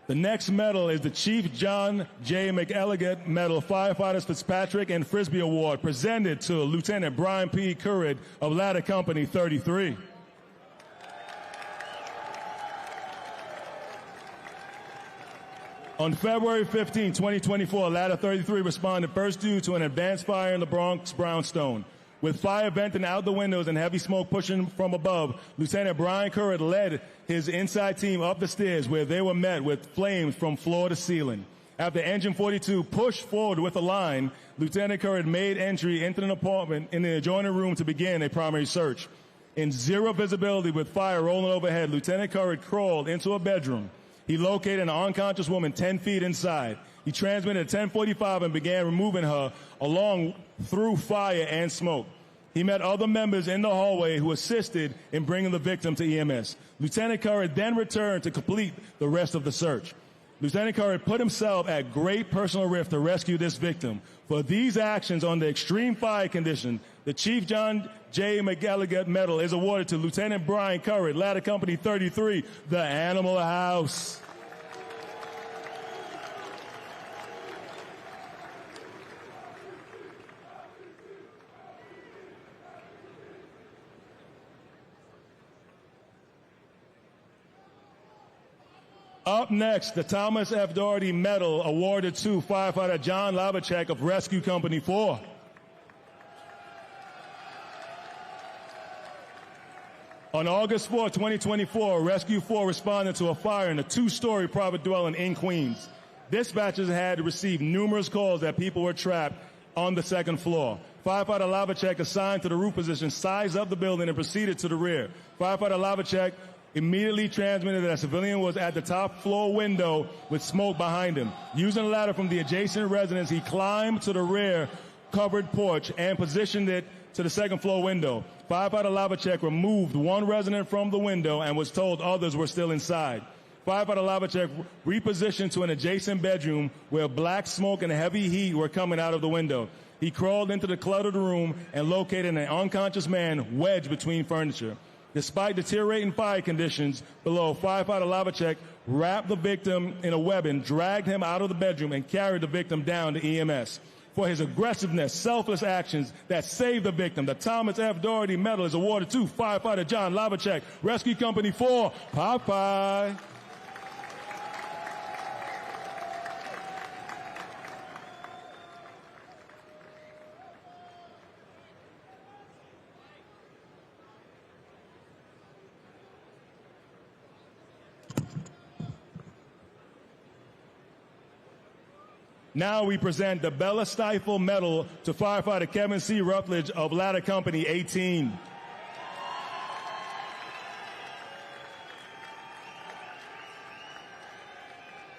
The next medal is the Chief John J. McElligott Medal, Firefighters Fitzpatrick and Frisbee Award, presented to Lieutenant Brian P. Currid of Ladder Company 33. On February 15, 2024, Ladder 33 responded first due to an advanced fire in the Bronx brownstone. With fire venting out the windows and heavy smoke pushing from above, Lieutenant Brian Currid led his inside team up the stairs where they were met with flames from floor to ceiling. After Engine 42 pushed forward with a line, Lieutenant Currid made entry into an apartment in the adjoining room to begin a primary search. In zero visibility with fire rolling overhead, Lieutenant Currid crawled into a bedroom. He located an unconscious woman 10 feet inside. He transmitted at 10:45 and began removing her along through fire and smoke. He met other members in the hallway who assisted in bringing the victim to EMS. Lieutenant Currid then returned to complete the rest of the search. Lieutenant Currid put himself at great personal risk to rescue this victim. For these actions under extreme fire conditions, the Chief John J. McElligott Medal is awarded to Lieutenant Brian Currid, Ladder Company 33, the Animal House. Up next, the Thomas F. Doherty Medal awarded to firefighter John Lavacek of Rescue Company 4. On August 4, 2024, Rescue 4 responded to a fire in a 2-story private dwelling in Queens. Dispatchers had received numerous calls that people were trapped on the 2nd floor. Firefighter Lavacek, assigned to the roof position, sized up the building and proceeded to the rear. Firefighter Lavacek immediately transmitted that a civilian was at the top floor window with smoke behind him. Using a ladder from the adjacent residence, he climbed to the rear covered porch and positioned it to the second floor window. Firefighter Lavacek removed one resident from the window and was told others were still inside. Firefighter Lavacek repositioned to an adjacent bedroom where black smoke and heavy heat were coming out of the window. He crawled into the cluttered room and located an unconscious man wedged between furniture. Despite deteriorating fire conditions below, Firefighter Lavacek wrapped the victim in a webbing, dragged him out of the bedroom, and carried the victim down to EMS. For his aggressiveness, selfless actions that saved the victim, the Thomas F. Doherty Medal is awarded to Firefighter John Lavacek, Rescue Company 4, Popeye. Now we present the Bella Stifle Medal to Firefighter Kevin C. Rutledge of Ladder Company 18.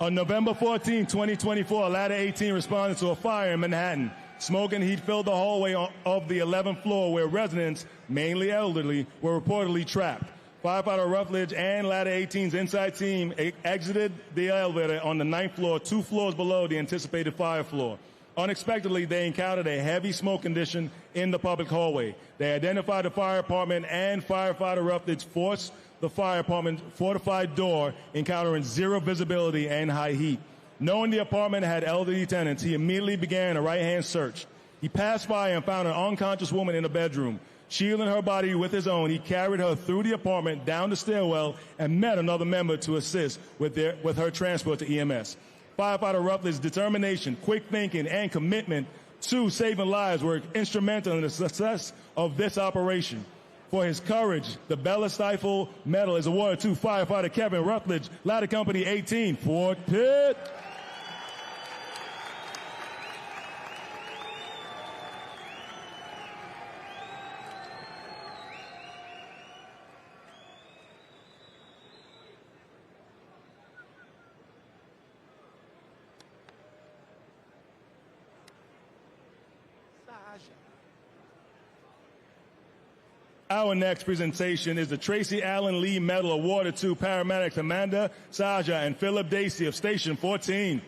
On November 14, 2024, Ladder 18 responded to a fire in Manhattan. Smoke and heat filled the hallway of the 11th floor where residents, mainly elderly, were reportedly trapped. Firefighter Rutledge and Ladder 18's inside team exited the elevator on the 9th floor, 2 floors below the anticipated fire floor. Unexpectedly, they encountered a heavy smoke condition in the public hallway. They identified the fire department, and Firefighter Rutledge forced the fire department's fortified door, encountering zero visibility and high heat. Knowing the apartment had elderly tenants, he immediately began a right-hand search. He passed by and found an unconscious woman in the bedroom. Shielding her body with his own, he carried her through the apartment, down the stairwell, and met another member to assist with her transport to EMS. Firefighter Rutledge's determination, quick thinking, and commitment to saving lives were instrumental in the success of this operation. For his courage, the Bella Stifle Medal is awarded to Firefighter Kevin Rutledge, Ladder Company 18, Fort Pitt. Our next presentation is the Tracy Allen Lee Medal awarded to paramedics Amanda Saja and Philip Dacey of Station 14.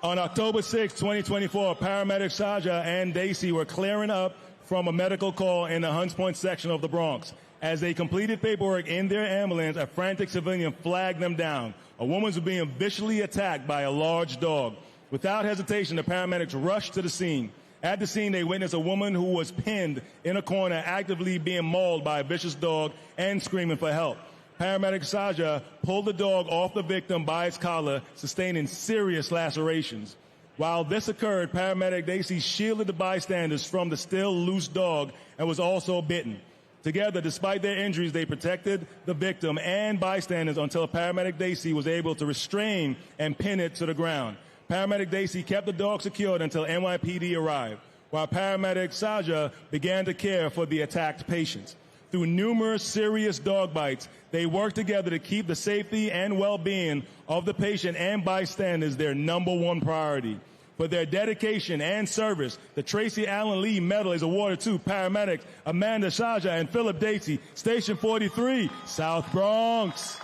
On October 6, 2024, paramedics Saja and Dacey were clearing up from a medical call in the Hunts Point section of the Bronx. As they completed paperwork in their ambulance, a frantic civilian flagged them down. A woman was being viciously attacked by a large dog. Without hesitation, the paramedics rushed to the scene. At the scene, they witnessed a woman who was pinned in a corner, actively being mauled by a vicious dog and screaming for help. Paramedic Saja pulled the dog off the victim by its collar, sustaining serious lacerations. While this occurred, paramedic Dacey shielded the bystanders from the still loose dog and was also bitten. Together, despite their injuries, they protected the victim and bystanders until paramedic Dacey was able to restrain and pin it to the ground. Paramedic Dacey kept the dog secured until NYPD arrived, while paramedic Saja began to care for the attacked patients. Through numerous serious dog bites, they worked together to keep the safety and well-being of the patient and bystanders their number one priority. For their dedication and service, the Tracy Allen Lee Medal is awarded to paramedics Amanda Saja and Philip Dacey, Station 43, South Bronx.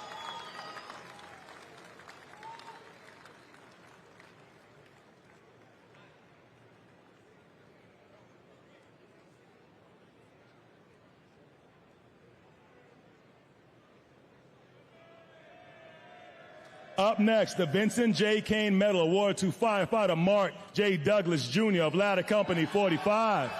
Up next, the Vincent J. Kane Medal awarded to firefighter Mark J. Douglas, Jr. of Ladder Company 45.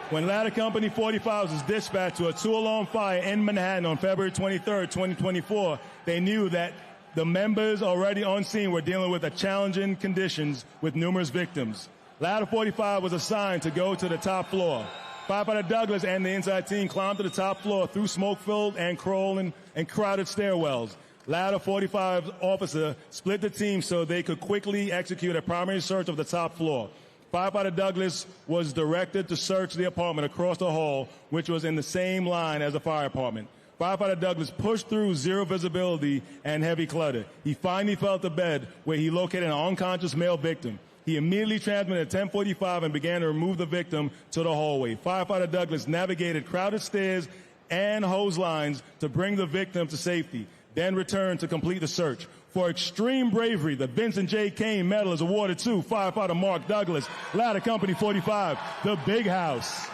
When Ladder Company 45 was dispatched to a two-alarm fire in Manhattan on February 23, 2024, they knew that the members already on scene were dealing with challenging conditions with numerous victims. Ladder 45 was assigned to go to the top floor. Firefighter Douglas and the inside team climbed to the top floor through smoke-filled and crawling and crowded stairwells. Ladder 45's officer split the team so they could quickly execute a primary search of the top floor. Firefighter Douglas was directed to search the apartment across the hall, which was in the same line as the fire department. Firefighter Douglas pushed through zero visibility and heavy clutter. He finally fell to bed, where he located an unconscious male victim. He immediately transmitted 1045 and began to remove the victim to the hallway. Firefighter Douglas navigated crowded stairs and hose lines to bring the victim to safety, then returned to complete the search. For extreme bravery, the Vincent J. Kane Medal is awarded to Firefighter Mark Douglas, Ladder Company 45, the Big House.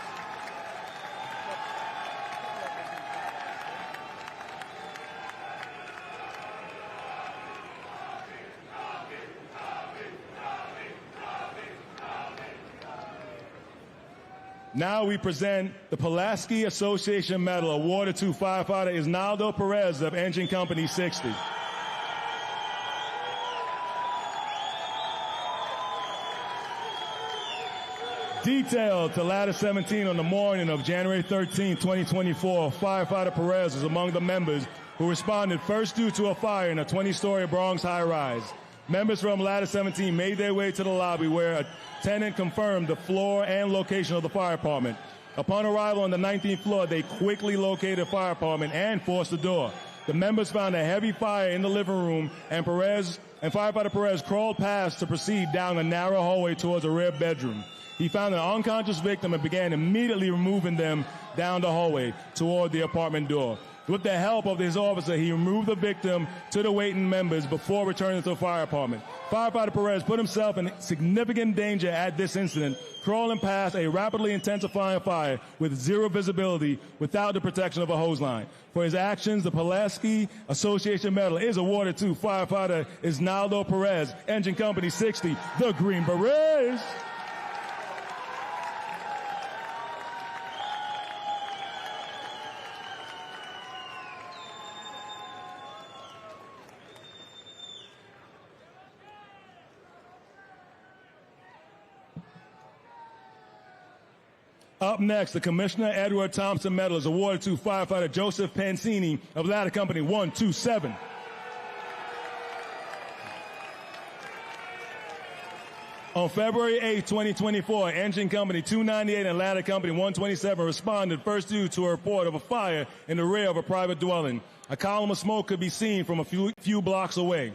Now we present the Pulaski Association Medal awarded to Firefighter Isnaldo Perez of Engine Company 60. Detailed to Ladder 17 on the morning of January 13, 2024, Firefighter Perez was among the members who responded first due to a fire in a 20-story Bronx high-rise. Members from Ladder 17 made their way to the lobby where a tenant confirmed the floor and location of the fire department. Upon arrival on the 19th floor, they quickly located the fire department and forced the door. The members found a heavy fire in the living room, and Firefighter Perez crawled past to proceed down a narrow hallway towards a rear bedroom. He found an unconscious victim and began immediately removing them down the hallway toward the apartment door. With the help of his officer, he removed the victim to the waiting members before returning to the fire department. Firefighter Perez put himself in significant danger at this incident, crawling past a rapidly intensifying fire with zero visibility without the protection of a hose line. For his actions, the Pulaski Association Medal is awarded to Firefighter Isnaldo Perez, Engine Company 60, the Green Berets. Up next, the Commissioner Edward Thompson Medal is awarded to Firefighter Joseph Pancini of Ladder Company 127. On February 8, 2024, Engine Company 298 and Ladder Company 127 responded first due to a report of a fire in the rear of a private dwelling. A column of smoke could be seen from a few blocks away.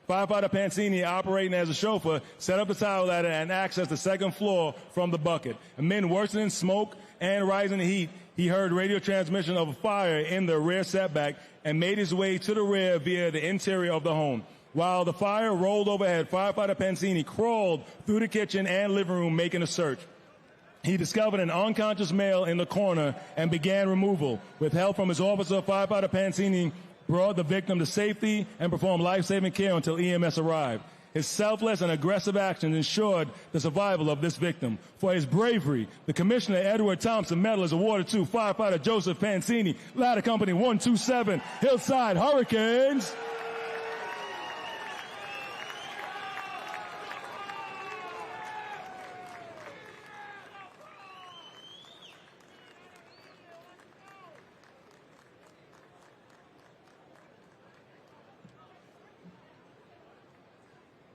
Firefighter Pancini, operating as a chauffeur, set up the tower ladder and accessed the second floor from the bucket. Amid worsening smoke and rising heat, he heard radio transmission of a fire in the rear setback and made his way to the rear via the interior of the home. While the fire rolled overhead, Firefighter Pancini crawled through the kitchen and living room making a search. He discovered an unconscious male in the corner and began removal. With help from his officer, Firefighter Pancini brought the victim to safety and performed life-saving care until EMS arrived. His selfless and aggressive actions ensured the survival of this victim. For his bravery, the Commissioner Edward Thompson Medal is awarded to Firefighter Joseph Pancini, Ladder Company 127, Hillside Hurricanes.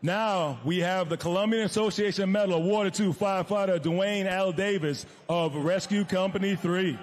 Now we have the Colombian Association Medal awarded to Firefighter Dwayne L. Davis of Rescue Company 3.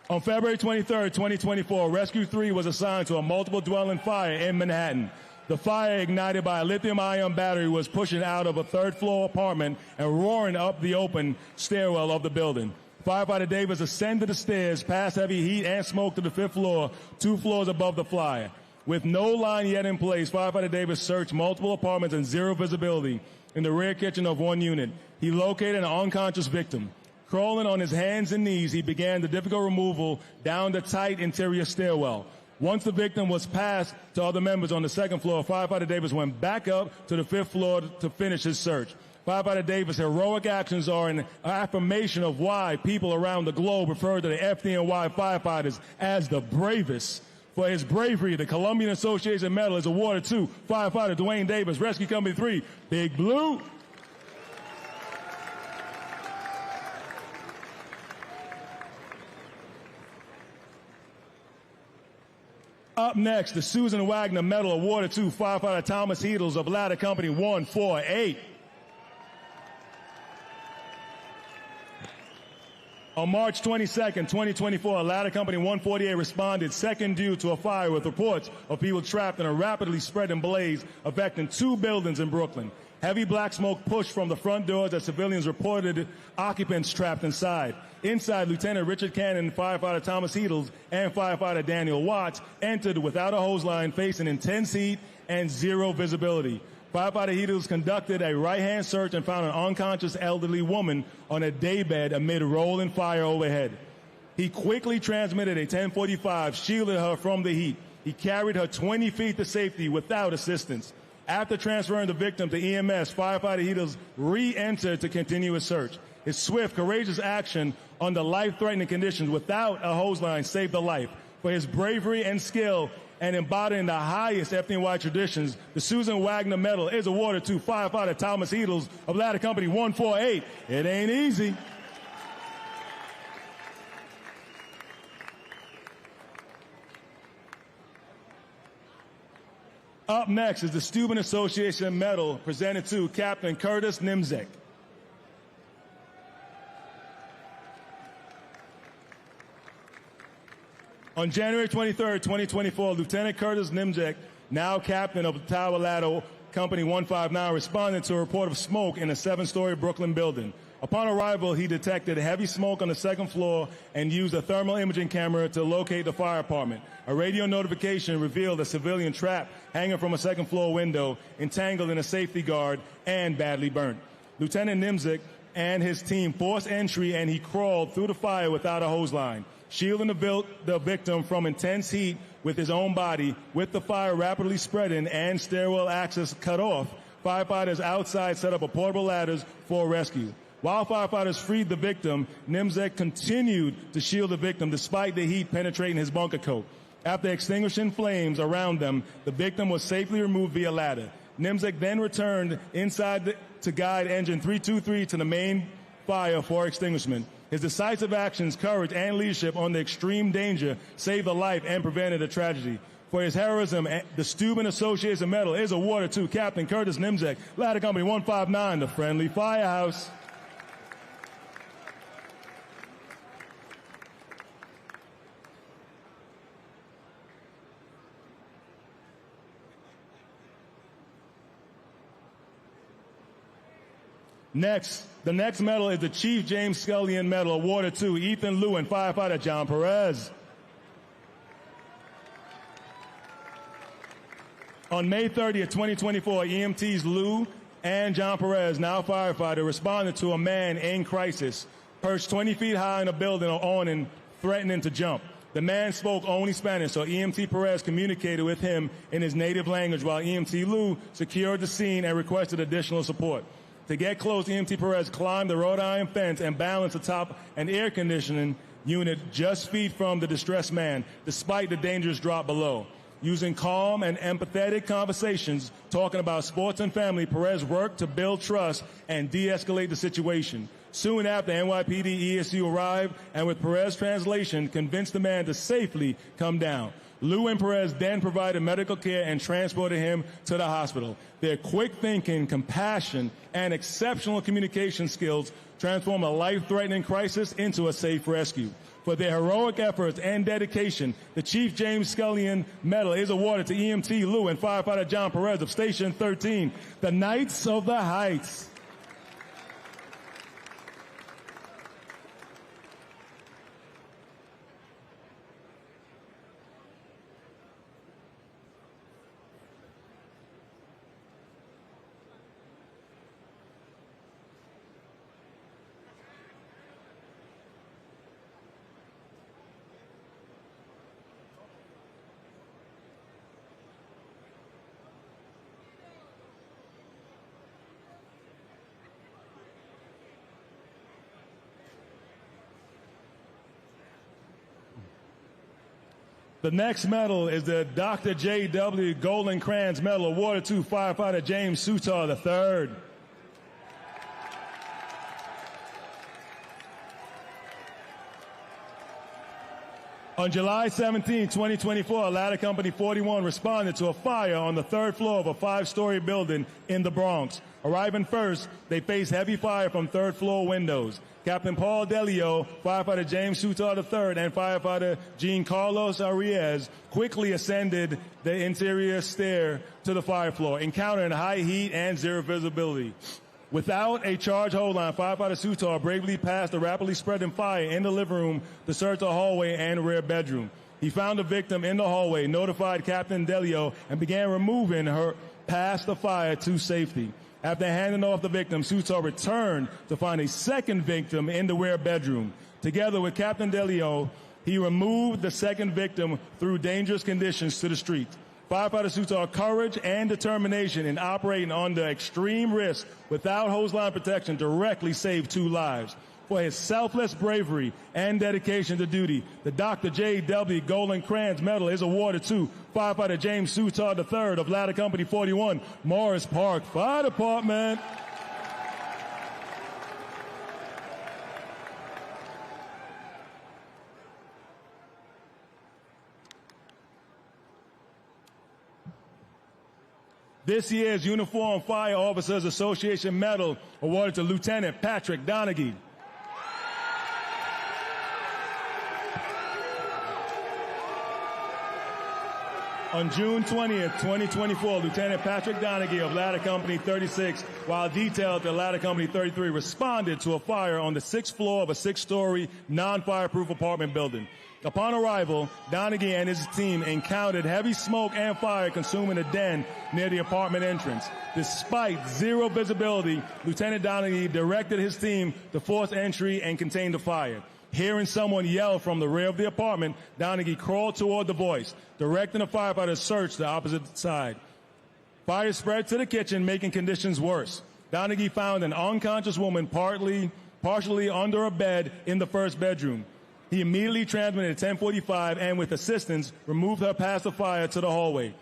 On February 23, 2024, Rescue 3 was assigned to a multiple dwelling fire in Manhattan. The fire, ignited by a lithium-ion battery, was pushing out of a third-floor apartment and roaring up the open stairwell of the building. Firefighter Davis ascended the stairs past heavy heat and smoke to the fifth floor, 2 floors above the fire. With no line yet in place, Firefighter Davis searched multiple apartments and zero visibility in the rear kitchen of one unit. He located an unconscious victim. Crawling on his hands and knees, he began the difficult removal down the tight interior stairwell. Once the victim was passed to other members on the second floor, Firefighter Davis went back up to the fifth floor to finish his search. Firefighter Davis' heroic actions are an affirmation of why people around the globe refer to the FDNY firefighters as the bravest. For his bravery, the Colombian Association Medal is awarded to Firefighter Dwayne Davis, Rescue Company 3, Big Blue. Up next, the Susan Wagner Medal awarded to firefighter Thomas Heedles of Ladder Company 148. On March 22nd, 2024, Ladder Company 148 responded second due to a fire with reports of people trapped in a rapidly spreading blaze affecting 2 buildings in Brooklyn. Heavy black smoke pushed from the front doors as civilians reported occupants trapped inside. Inside, Lieutenant Richard Cannon, firefighter Thomas Heedles, and firefighter Daniel Watts entered without a hose line, facing intense heat and zero visibility. Firefighter Heedles conducted a right-hand search and found an unconscious elderly woman on a daybed amid rolling fire overhead. He quickly transmitted a 1045, shielded her from the heat. He carried her 20 feet to safety without assistance. After transferring the victim to EMS, firefighter Heedles re-entered to continue his search. His swift, courageous action under life-threatening conditions without a hose line saved the life. For his bravery and skill and embodying the highest FDNY traditions, the Susan Wagner Medal is awarded to firefighter Thomas Heedles of Ladder Company 148. It ain't easy. Up next is the Student Association Medal presented to Captain Curtis Nimzek. On January 23, 2024, Lieutenant Curtis Nimzek, now captain of the Tower Ladder Company 159, responded to a report of smoke in a 7-story Brooklyn building. Upon arrival, he detected heavy smoke on the 2nd floor and used a thermal imaging camera to locate the fire department. A radio notification revealed a civilian trapped hanging from a 2nd floor window, entangled in a safety guard, and badly burnt. Lieutenant Nimzek and his team forced entry, and he crawled through the fire without a hose line, shielding the victim from intense heat with his own body. With the fire rapidly spreading and stairwell access cut off, firefighters outside set up portable ladders for rescue. While firefighters freed the victim, Nimzek continued to shield the victim despite the heat penetrating his bunker coat. After extinguishing flames around them, the victim was safely removed via ladder. Nimzek then returned inside to guide engine 323 to the main fire for extinguishment. His decisive actions, courage, and leadership on the extreme danger saved a life and prevented a tragedy. For his heroism, the Student Association Medal is awarded to Captain Curtis Nimzek, Ladder Company 159, the Friendly Firehouse. Next, the next medal is the Chief James Scullion Medal awarded to Ethan Liu and firefighter John Perez. On May 30th, 2024, EMTs Liu and John Perez, now firefighter, responded to a man in crisis, perched 20 feet high in a building or awning, threatening to jump. The man spoke only Spanish, so EMT Perez communicated with him in his native language, while EMT Liu secured the scene and requested additional support. To get close, EMT Perez climbed the wrought iron fence and balanced atop an air conditioning unit just feet from the distressed man, despite the dangerous drop below. Using calm and empathetic conversations, talking about sports and family, Perez worked to build trust and de-escalate the situation. Soon after, NYPD ESU arrived and with Perez's translation, convinced the man to safely come down. Liu and Perez then provided medical care and transported him to the hospital. Their quick thinking, compassion, and exceptional communication skills transformed a life-threatening crisis into a safe rescue. For their heroic efforts and dedication, the Chief James Scullion Medal is awarded to EMT Liu and firefighter John Perez of Station 13, the Knights of the Heights. The next medal is the Dr. J.W. Golden Kranz Medal awarded to firefighter James Sutar III. On July 17, 2024, Ladder Company 41 responded to a fire on the third floor of a 5-story building in the Bronx. Arriving first, they faced heavy fire from third-floor windows. Captain Paul Delio, firefighter James Soutar III, and firefighter Jean Carlos Arias quickly ascended the interior stair to the fire floor, encountering high heat and zero visibility. Without a charge hold line, firefighter Soutar bravely passed the rapidly spreading fire in the living room to search the hallway and rear bedroom. He found the victim in the hallway, notified Captain Delio, and began removing her past the fire to safety. After handing off the victim, Soutar returned to find a second victim in the rear bedroom. Together with Captain Delio, he removed the second victim through dangerous conditions to the street. Firefighter Soutar's courage and determination in operating under extreme risk without hose line protection directly saved 2 lives. For his selfless bravery and dedication to duty, the Dr. J.W. Golden Kranz Medal is awarded to firefighter James Soutar III of Ladder Company 41, Morris Park Fire Department. This year's Uniform Fire Officers Association Medal awarded to Lieutenant Patrick Donaghy. On June 20th, 2024, Lieutenant Patrick Donaghy of Ladder Company 36, while detailed at Ladder Company 33, responded to a fire on the 6th floor of a 6-story non-fireproof apartment building. Upon arrival, Donaghy and his team encountered heavy smoke and fire consuming a den near the apartment entrance. Despite zero visibility, Lieutenant Donaghy directed his team to force entry and contain the fire. Hearing someone yell from the rear of the apartment, Donaghy crawled toward the voice, directing the firefighter to search the opposite side. Fire spread to the kitchen, making conditions worse. Donaghy found an unconscious woman partially under a bed in the first bedroom. He immediately transmitted 1045 and, with assistance, removed her past the fire to the hallway.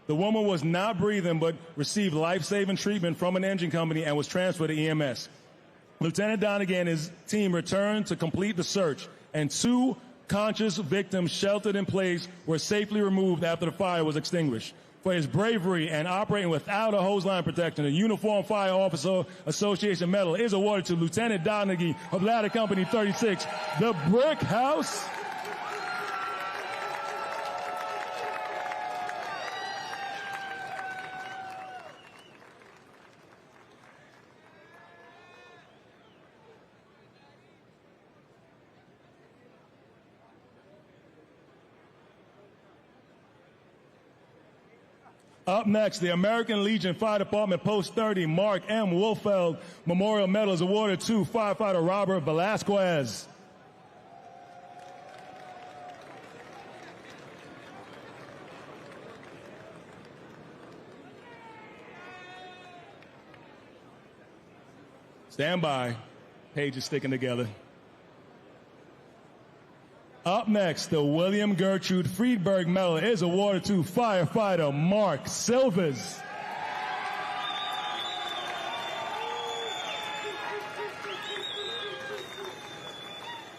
The woman was not breathing but received life-saving treatment from an engine company and was transferred to EMS. Lieutenant Donaghy and his team returned to complete the search, and 2 conscious victims sheltered in place were safely removed after the fire was extinguished. For his bravery and operating without a hose line protection, the Uniform Fire Officer Association Medal is awarded to Lieutenant Donaghy of Ladder Company 36, the Brick House. Up next, the American Legion Fire Department Post 30 Mark M. Wolfeld Memorial Medal is awarded to firefighter Robert Velasquez. Stand by. Page is sticking together. Up next, the William Gertrude Friedberg Medal is awarded to firefighter Mark Silvers.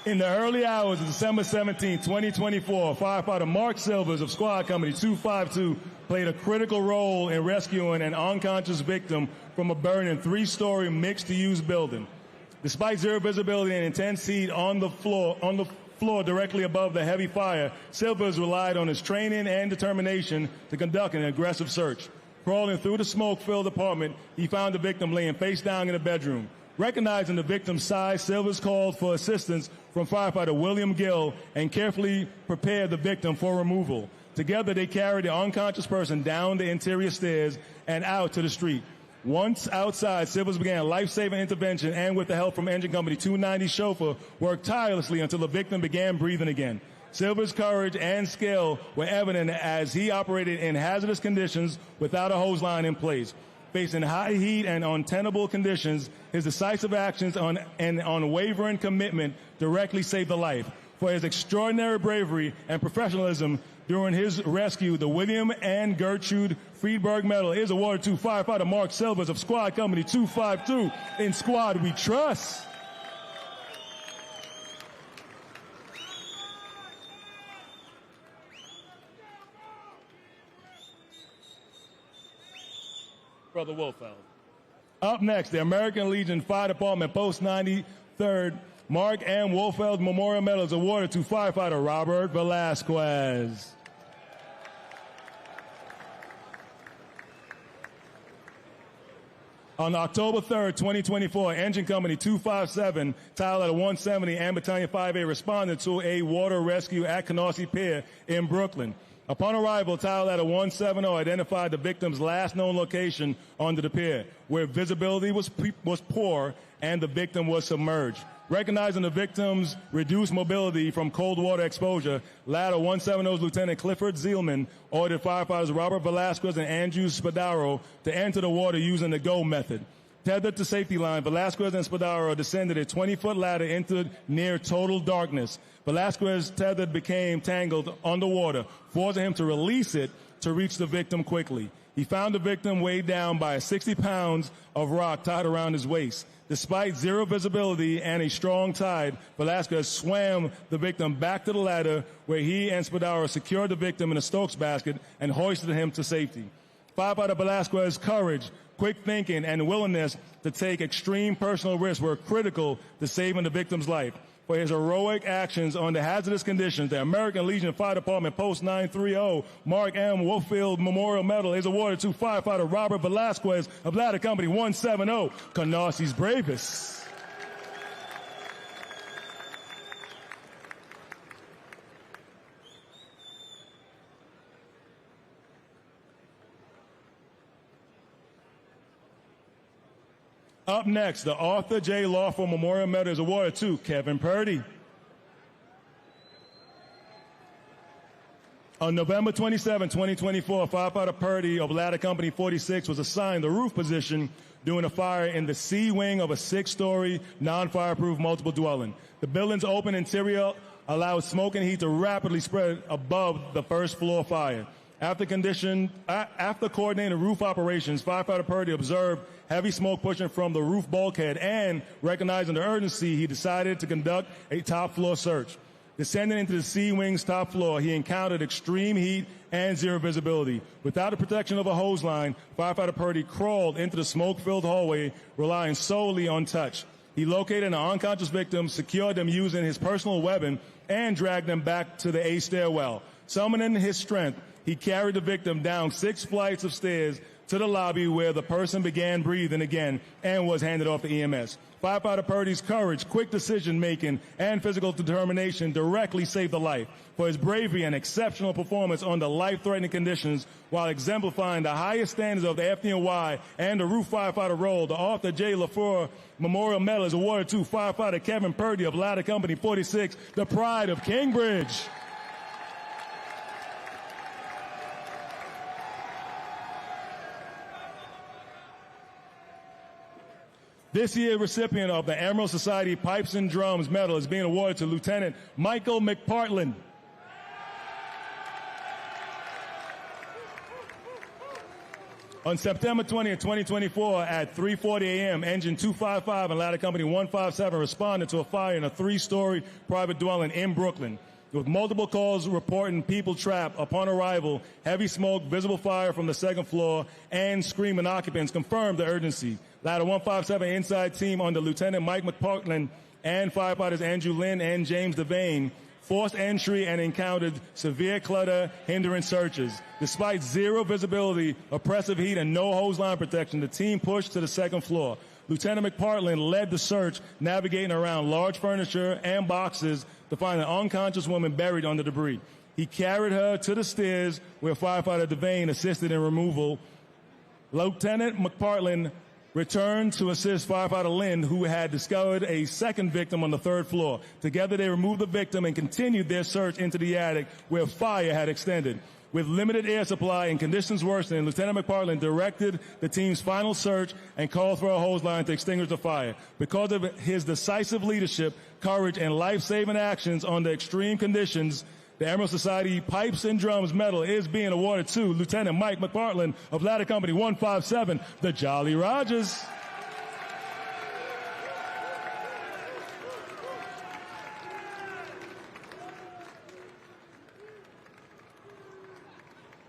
In the early hours of December 17, 2024, firefighter Mark Silvers of Squad Company 252 played a critical role in rescuing an unconscious victim from a burning 3-story mixed-use building. Despite zero visibility and intense heat on the floor directly above the heavy fire, Silvers relied on his training and determination to conduct an aggressive search. Crawling through the smoke-filled apartment, he found the victim laying face down in the bedroom. Recognizing the victim's size, Silvers called for assistance from firefighter William Gill and carefully prepared the victim for removal. Together, they carried the unconscious person down the interior stairs and out to the street. Once outside, Silvers began a life-saving intervention and, with the help from Engine Company 290 chauffeur, worked tirelessly until the victim began breathing again. Silvers' courage and skill were evident as he operated in hazardous conditions without a hose line in place. Facing high heat and untenable conditions, his decisive actions and unwavering commitment directly saved the life. For his extraordinary bravery and professionalism during his rescue, the William and Gertrude Friedberg Medal is awarded to firefighter Mark Silvers of Squad Company 252. In Squad we trust. Brother Wolfeld. Up next, the American Legion Fire Department Post 93rd Mark M. Wolfeld Memorial Medal is awarded to firefighter Robert Velasquez. On October 3rd, 2024, Engine Company 257, Tile Letter 170, and Battalion 5A responded to a water rescue at Canarsie Pier in Brooklyn. Upon arrival, Tile Letter 170 identified the victim's last known location under the pier, where visibility was poor and the victim was submerged. Recognizing the victim's reduced mobility from cold water exposure, Ladder 170's Lieutenant Clifford Zielman ordered firefighters Robert Velasquez and Andrew Spadaro to enter the water using the GO method. Tethered to safety line, Velasquez and Spadaro descended a 20-foot ladder into near total darkness. Velasquez tethered became tangled underwater, forcing him to release it to reach the victim quickly. He found the victim weighed down by 60 pounds of rock tied around his waist. Despite zero visibility and a strong tide, Velasquez swam the victim back to the ladder, where he and Spadaro secured the victim in a Stokes basket and hoisted him to safety. Firefighter Velasquez's courage, quick thinking, and willingness to take extreme personal risks were critical to saving the victim's life. For his heroic actions under hazardous conditions, the American Legion Fire Department Post 930 Mark M. Wolfeld Memorial Medal is awarded to firefighter Robert Velasquez of Ladder Company 170, Canarsie's bravest. Up next, the Arthur J. Lawful Memorial Medal is awarded to Kevin Purdy. On November 27, 2024, firefighter Purdy of Ladder Company 46 was assigned the roof position during a fire in the C wing of a 6-story, non-fireproof multiple dwelling. The building's open interior allowed smoke and heat to rapidly spread above the first floor fire. After coordinating roof operations, firefighter Purdy observed heavy smoke pushing from the roof bulkhead, and recognizing the urgency, he decided to conduct a top-floor search. Descending into the C-wing's top floor, he encountered extreme heat and zero visibility. Without the protection of a hose line, firefighter Purdy crawled into the smoke-filled hallway, relying solely on touch. He located an unconscious victim, secured them using his personal weapon, and dragged them back to the A stairwell. Summoning his strength, he carried the victim down 6 flights of stairs to the lobby, where the person began breathing again and was handed off to EMS. Firefighter Purdy's courage, quick decision-making, and physical determination directly saved the life. For his bravery and exceptional performance under life-threatening conditions, while exemplifying the highest standards of the FDNY and the roof firefighter role, the Arthur J. LaFleur Memorial Medal is awarded to firefighter Kevin Purdy of Ladder Company 46, the pride of Cambridge. This year's recipient of the Emerald Society Pipes and Drums Medal is being awarded to Lieutenant Michael McPartland. On September 20th, 2024, at 3:40 a.m., Engine 255 and Ladder Company 157 responded to a fire in a 3-story private dwelling in Brooklyn. With multiple calls reporting people trapped, upon arrival, heavy smoke, visible fire from the 2nd floor, and screaming occupants confirmed the urgency. Ladder 157 inside team under Lieutenant Mike McPartland and firefighters Andrew Lynn and James Devane forced entry and encountered severe clutter, hindering searches. Despite zero visibility, oppressive heat, and no hose line protection, the team pushed to the 2nd floor. Lieutenant McPartland led the search, navigating around large furniture and boxes to find an unconscious woman buried under debris. He carried her to the stairs, where firefighter Devane assisted in removal. Lieutenant McPartland returned to assist firefighter Lynn, who had discovered a second victim on the 3rd floor. Together, they removed the victim and continued their search into the attic, where fire had extended. With limited air supply and conditions worsening, Lieutenant McPartland directed the team's final search and called for a hose line to extinguish the fire. Because of his decisive leadership, courage, and life-saving actions under extreme conditions, the Emerald Society Pipes and Drums Medal is being awarded to Lieutenant Mike McPartland of Ladder Company 157, the Jolly Rogers.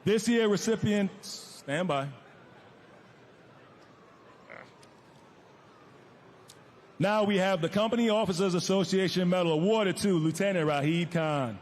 This year, recipients, stand by. Now we have the Company Officers Association Medal awarded to Lieutenant Rahid Khan.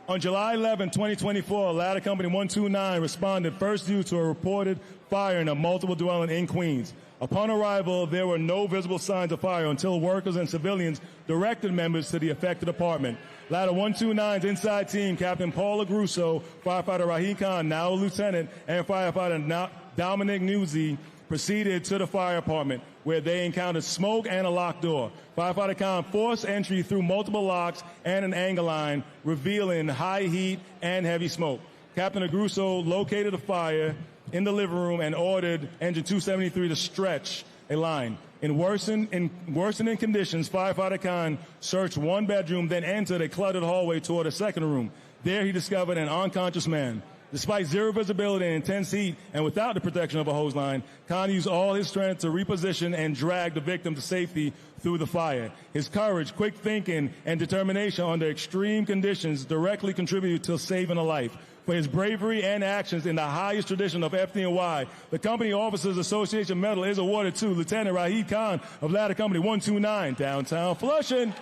On July 11, 2024, Ladder Company 129 responded first due to a reported fire in a multiple dwelling in Queens. Upon arrival, there were no visible signs of fire until workers and civilians directed members to the affected apartment. Ladder 129's inside team, Captain Paula Grusso, firefighter Rahid Khan, now a lieutenant, and firefighter Dominic Nuzzi proceeded to the fire apartment, where they encountered smoke and a locked door. Firefighter Khan forced entry through multiple locks and an angle line, revealing high heat and heavy smoke. Captain Agruso located the fire in the living room and ordered Engine 273 to stretch a line. In worsening conditions, Firefighter Khan searched one bedroom, then entered a cluttered hallway toward a second room. There he discovered an unconscious man. Despite zero visibility and intense heat, and without the protection of a hose line, Khan used all his strength to reposition and drag the victim to safety through the fire. His courage, quick thinking, and determination under extreme conditions directly contributed to saving a life. For his bravery and actions in the highest tradition of FDNY, the Company Officers Association Medal is awarded to Lieutenant Rahid Khan of Ladder Company 129, downtown Flushing.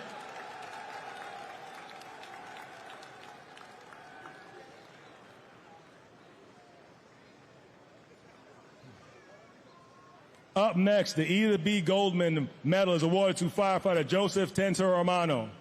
Up next, the Edith B. Goldman Medal is awarded to firefighter Joseph Tentor-Romano.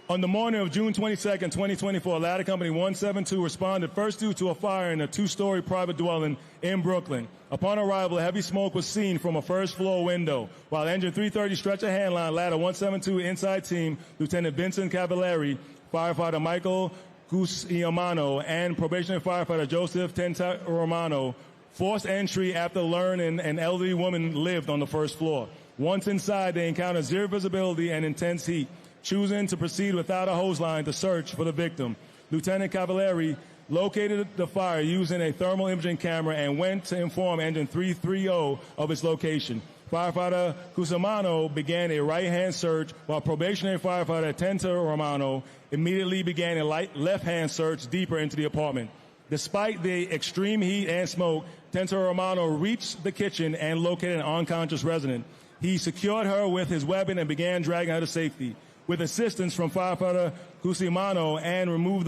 On the morning of June 22nd, 2024, Ladder Company 172 responded first due to a fire in a two-story private dwelling in Brooklyn. Upon arrival, heavy smoke was seen from a first-floor window. While Engine 330 stretched a handline, Ladder 172 inside team, Lieutenant Vincent Cavallari, firefighter Michael Gusiamano, and probationary firefighter Joseph Tentor-Romano forced entry after learning an elderly woman lived on the first floor. Once inside, they encountered zero visibility and intense heat, choosing to proceed without a hose line to search for the victim. Lieutenant Cavallari located the fire using a thermal imaging camera and went to inform Engine 330 of its location. Firefighter Cusimano began a right-hand search, while probationary firefighter Tentor-Romano immediately began a left-hand search deeper into the apartment. Despite the extreme heat and smoke, Tentor-Romano reached the kitchen and located an unconscious resident. He secured her with his weapon and began dragging her to safety. With assistance from firefighter Cusimano and he removed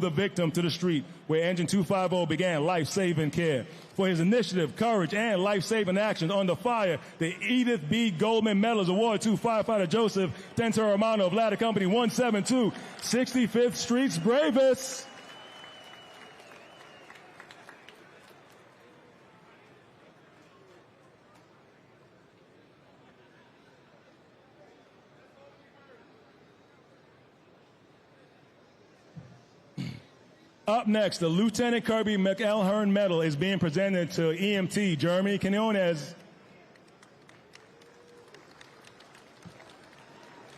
the victim to the street, where Engine 250 began life-saving care. For his initiative, courage, and life-saving actions under fire, the Edith B. Goldman Medal is awarded to firefighter Joseph Tentor-Romano of Ladder Company 172, 65th Street's bravest. Up next, the Lieutenant Kirby McElhern Medal is being presented to EMT Jeremy Quinones.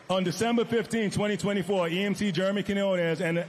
On December 15, 2024, EMT Jeremy Quinones, an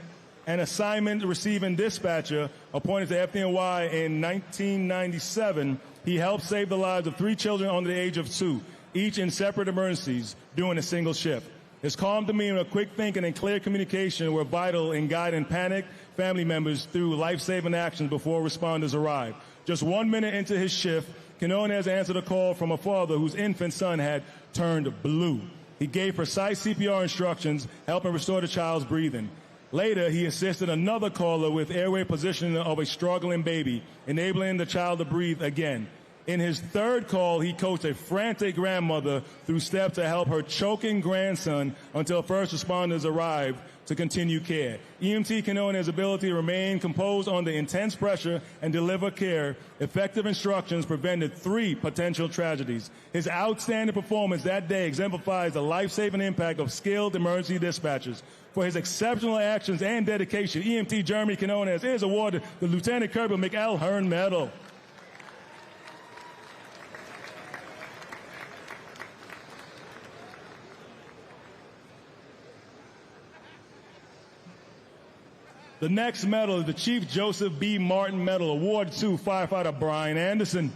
assignment receiving dispatcher appointed to FDNY in 1997, he helped save the lives of 3 children under the age of 2, each in separate emergencies during a single shift. His calm demeanor, quick thinking, and clear communication were vital in guiding panicked family members through life-saving actions before responders arrived. Just 1 minute into his shift, Quinones answered a call from a father whose infant son had turned blue. He gave precise CPR instructions, helping restore the child's breathing. Later, he assisted another caller with airway positioning of a struggling baby, enabling the child to breathe again. In his third call, he coached a frantic grandmother through steps to help her choking grandson until first responders arrived to continue care. EMT Quinones' ability to remain composed under intense pressure and deliver care, effective instructions prevented 3 potential tragedies. His outstanding performance that day exemplifies the life-saving impact of skilled emergency dispatchers. For his exceptional actions and dedication, EMT Jeremy Quinones is awarded the Lieutenant Kirby McElhern Medal. The next medal is the Chief Joseph B. Martin Medal, awarded to firefighter Brian Anderson.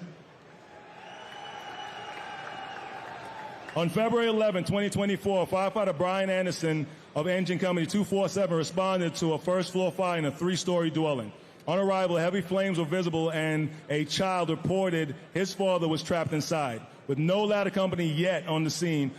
On February 11, 2024, firefighter Brian Anderson of Engine Company 247 responded to a first-floor fire in a three-story dwelling. On arrival, heavy flames were visible and a child reported his father was trapped inside. With no ladder company yet on the scene,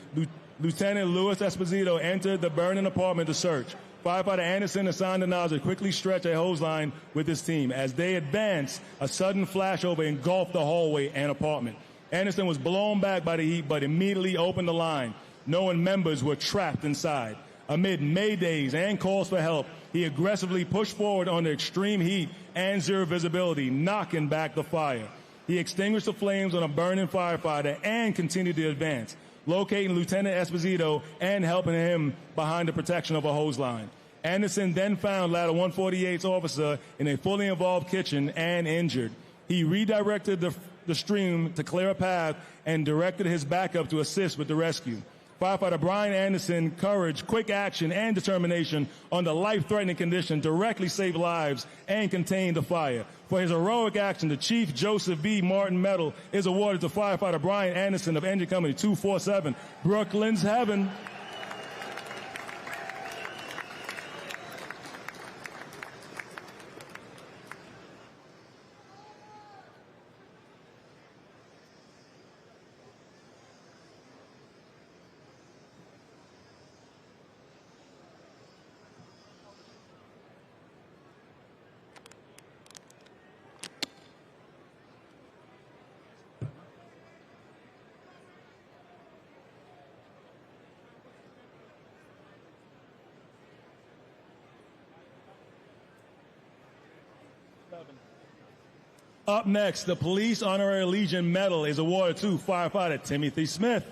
Lieutenant Louis Esposito entered the burning apartment to search. Firefighter Anderson assigned the nozzle to quickly stretch a hose line with his team. As they advanced, a sudden flashover engulfed the hallway and apartment. Anderson was blown back by the heat, but immediately opened the line, knowing members were trapped inside. Amid maydays and calls for help, he aggressively pushed forward under extreme heat and zero visibility, knocking back the fire. He extinguished the flames on a burning firefighter and continued to advance, locating Lieutenant Esposito and helping him behind the protection of a hose line. Anderson then found Ladder 148's officer in a fully involved kitchen and injured. He redirected the stream to clear a path and directed his backup to assist with the rescue. Firefighter Brian Anderson's courage, quick action, and determination under life-threatening conditions directly saved lives and contained the fire. For his heroic action, the Chief Joseph B. Martin Medal is awarded to firefighter Brian Anderson of Engine Company 247, Brooklyn's Heaven. Up next, the Police Honorary Legion Medal is awarded to firefighter Timothy Smith.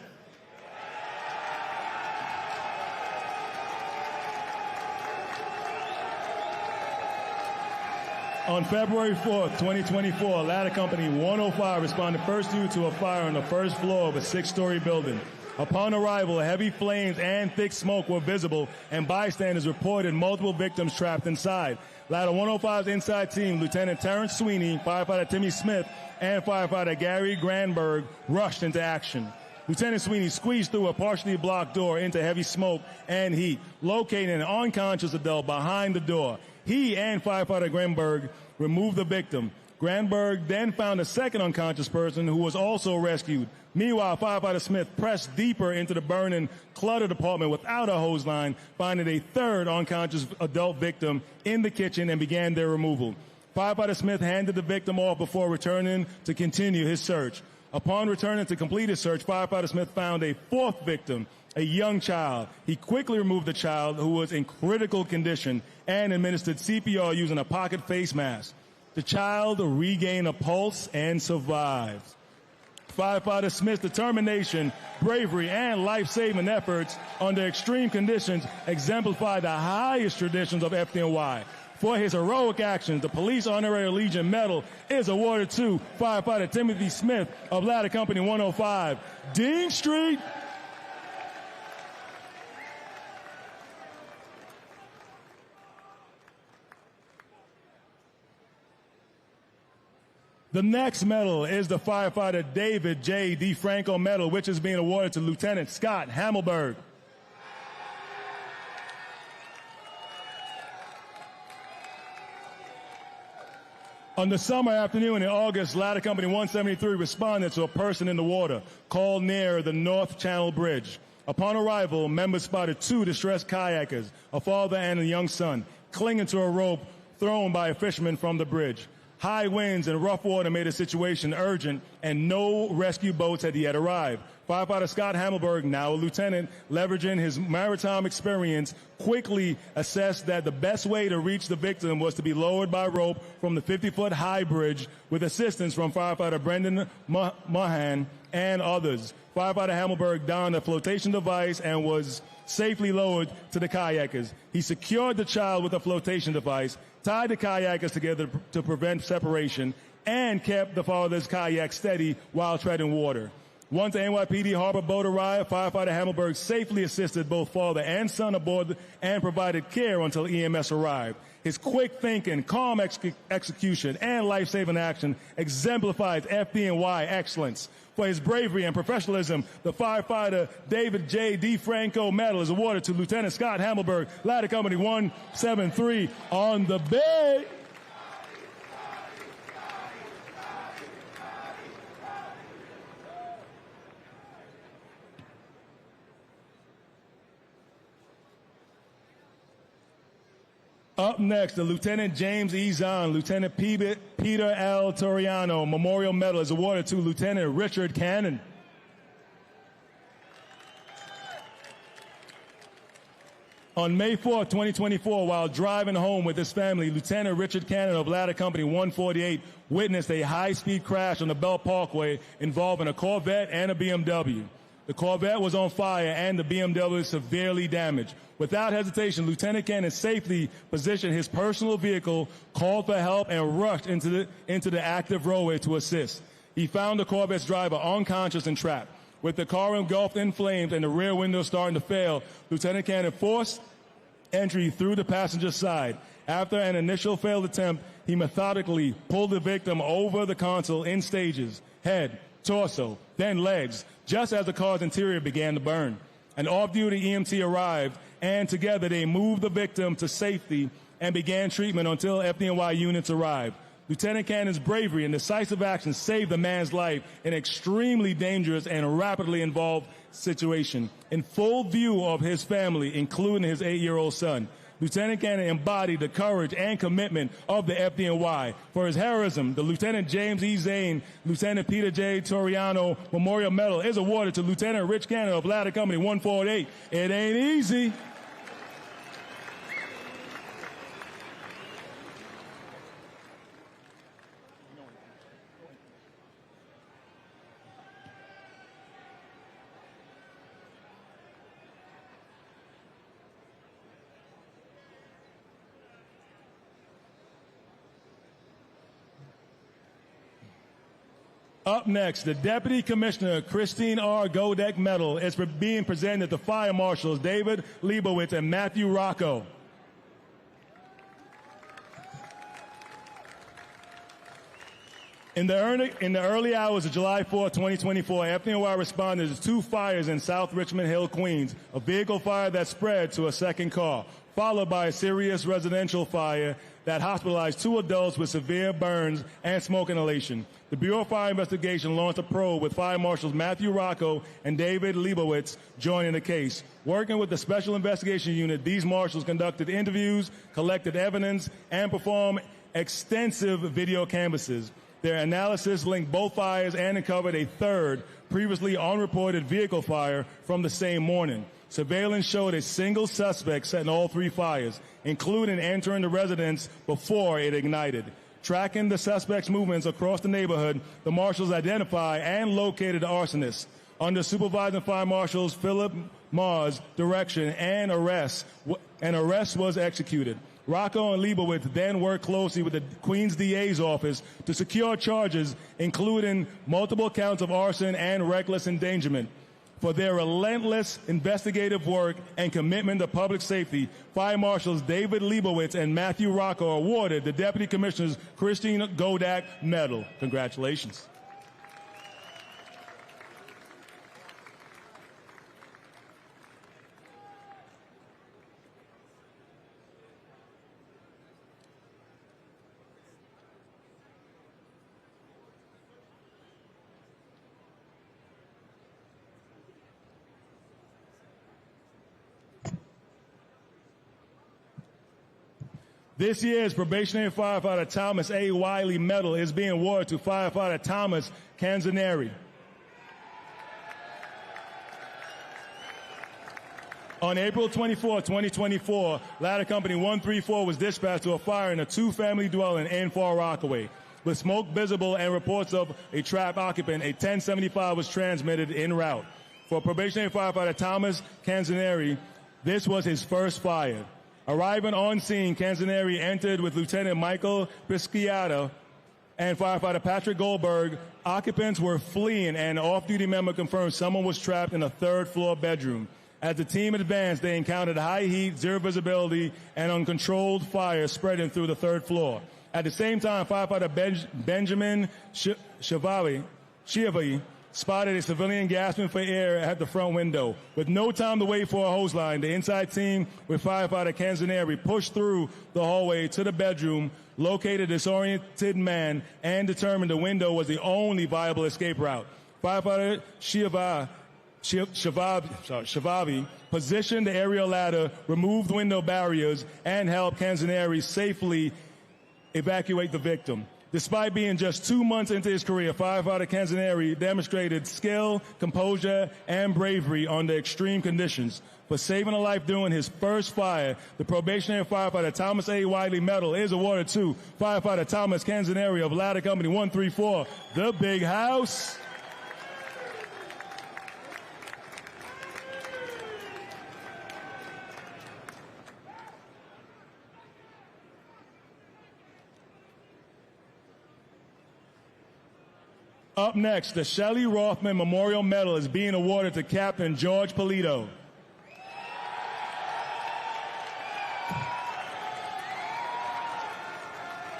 On February 4th, 2024, Ladder Company 105 responded first due to a fire on the first floor of a six-story building. Upon arrival, heavy flames and thick smoke were visible, and bystanders reported multiple victims trapped inside. Ladder 105's inside team, Lieutenant Terrence Sweeney, firefighter Timmy Smith, and firefighter Gary Granberg rushed into action. Lieutenant Sweeney squeezed through a partially blocked door into heavy smoke and heat, locating an unconscious adult behind the door. He and firefighter Granberg removed the victim. Granberg then found a second unconscious person who was also rescued. Meanwhile, firefighter Smith pressed deeper into the burning, cluttered apartment without a hose line, finding a third unconscious adult victim in the kitchen and began their removal. Firefighter Smith handed the victim off before returning to continue his search. Upon returning to complete his search, firefighter Smith found a fourth victim, a young child. He quickly removed the child, who was in critical condition, and administered CPR using a pocket face mask. The child regained a pulse and survived. Firefighter Smith's determination, bravery, and life-saving efforts under extreme conditions exemplify the highest traditions of FDNY. For his heroic actions, the Police Honorary Legion Medal is awarded to firefighter Timothy Smith of Ladder Company 105, Dean Street. The next medal is the firefighter David J. DeFranco Medal, which is being awarded to Lieutenant Scott Hammelberg. On the summer afternoon in August, Ladder Company 173 responded to a person in the water called near the North Channel Bridge. Upon arrival, members spotted two distressed kayakers, a father and a young son, clinging to a rope thrown by a fisherman from the bridge. High winds and rough water made the situation urgent, and no rescue boats had yet arrived. Firefighter Scott Hammelberg, now a lieutenant, leveraging his maritime experience, quickly assessed that the best way to reach the victim was to be lowered by rope from the 50-foot high bridge with assistance from firefighter Brendan Mahan and others. Firefighter Hammelberg donned a flotation device and was safely lowered to the kayakers. He secured the child with a flotation device, tied the kayakers together to prevent separation, and kept the father's kayak steady while treading water. Once the NYPD Harbor boat arrived, firefighter Hammelberg safely assisted both father and son aboard and provided care until EMS arrived. His quick thinking, calm execution, and life-saving action exemplifies FDNY excellence. For his bravery and professionalism, the firefighter David J. DeFranco Medal is awarded to Lieutenant Scott Hammelberg, Ladder Company 173 on the bay. Up next, the Lieutenant James E. Zahn, Lieutenant Peter L. Toriano Memorial Medal is awarded to Lieutenant Richard Cannon. On May 4, 2024, while driving home with his family, Lieutenant Richard Cannon of Ladder Company 148 witnessed a high-speed crash on the Bell Parkway involving a Corvette and a BMW. The Corvette was on fire and the BMW severely damaged. Without hesitation, Lieutenant Cannon safely positioned his personal vehicle, called for help, and rushed into the active roadway to assist. He found the Corvette's driver unconscious and trapped. With the car engulfed in flames and the rear window starting to fail, Lieutenant Cannon forced entry through the passenger side. After an initial failed attempt, he methodically pulled the victim over the console in stages, head, torso, then legs, just as the car's interior began to burn. An off-duty EMT arrived, and together they moved the victim to safety and began treatment until FDNY units arrived. Lieutenant Cannon's bravery and decisive action saved the man's life in an extremely dangerous and rapidly involved situation. In full view of his family, including his 8-year-old son, Lieutenant Cannon embodied the courage and commitment of the FDNY. For his heroism, the Lieutenant James E. Zane, Lieutenant Peter J. Toriano Memorial Medal is awarded to Lieutenant Rich Cannon of Ladder Company 148. It ain't easy. Up next, the Deputy Commissioner Christine R. Godek Medal is being presented to Fire Marshals David Leibowitz and Matthew Rocco. In the early hours of July 4, 2024, FDNY responded to 2 fires in South Richmond Hill, Queens, a vehicle fire that spread to a second car, followed by a serious residential fire that hospitalized 2 adults with severe burns and smoke inhalation. The Bureau of Fire Investigation launched a probe with Fire Marshals Matthew Rocco and David Leibowitz joining the case. Working with the Special Investigation Unit, these marshals conducted interviews, collected evidence, and performed extensive video canvasses. Their analysis linked both fires and uncovered a third, previously unreported vehicle fire from the same morning. Surveillance showed a single suspect setting all 3 fires, including entering the residence before it ignited. Tracking the suspect's movements across the neighborhood, the marshals identified and located the arsonist. Under supervising Fire Marshals Philip Mars' direction, an arrest was executed. Rocco and Leibowitz then worked closely with the Queens DA's office to secure charges, including multiple counts of arson and reckless endangerment. For their relentless investigative work and commitment to public safety, Fire Marshals David Leibowitz and Matthew Rocco are awarded the Deputy Commissioner's Christine Godek Medal. Congratulations. This year's probationary firefighter Thomas A. Wiley Medal is being awarded to firefighter Thomas Canzaneri. On April 24, 2024, Ladder Company 134 was dispatched to a fire in a 2-family dwelling in Far Rockaway. With smoke visible and reports of a trapped occupant, a 1075 was transmitted en route. For probationary firefighter Thomas Canzaneri, this was his first fire. Arriving on scene, Canzaneri entered with Lieutenant Michael Pisciata and firefighter Patrick Goldberg, occupants were fleeing, and an off-duty member confirmed someone was trapped in a third-floor bedroom. As the team advanced, they encountered high heat, zero visibility, and uncontrolled fire spreading through the third floor. At the same time, firefighter Benjamin Shivavi spotted a civilian gasping for air at the front window. With no time to wait for a hose line, the inside team with firefighter Canzaneri pushed through the hallway to the bedroom, located a disoriented man, and determined the window was the only viable escape route. Firefighter Shivavi positioned the aerial ladder, removed window barriers, and helped Canzaneri safely evacuate the victim. Despite being just 2 months into his career, firefighter Canzaneri demonstrated skill, composure, and bravery under extreme conditions. For saving a life during his first fire, the probationary firefighter Thomas A. Wiley Medal is awarded to firefighter Thomas Canzaneri of Ladder Company 134, The Big House. Up next, the Shelley Rothman Memorial Medal is being awarded to Captain George Polito.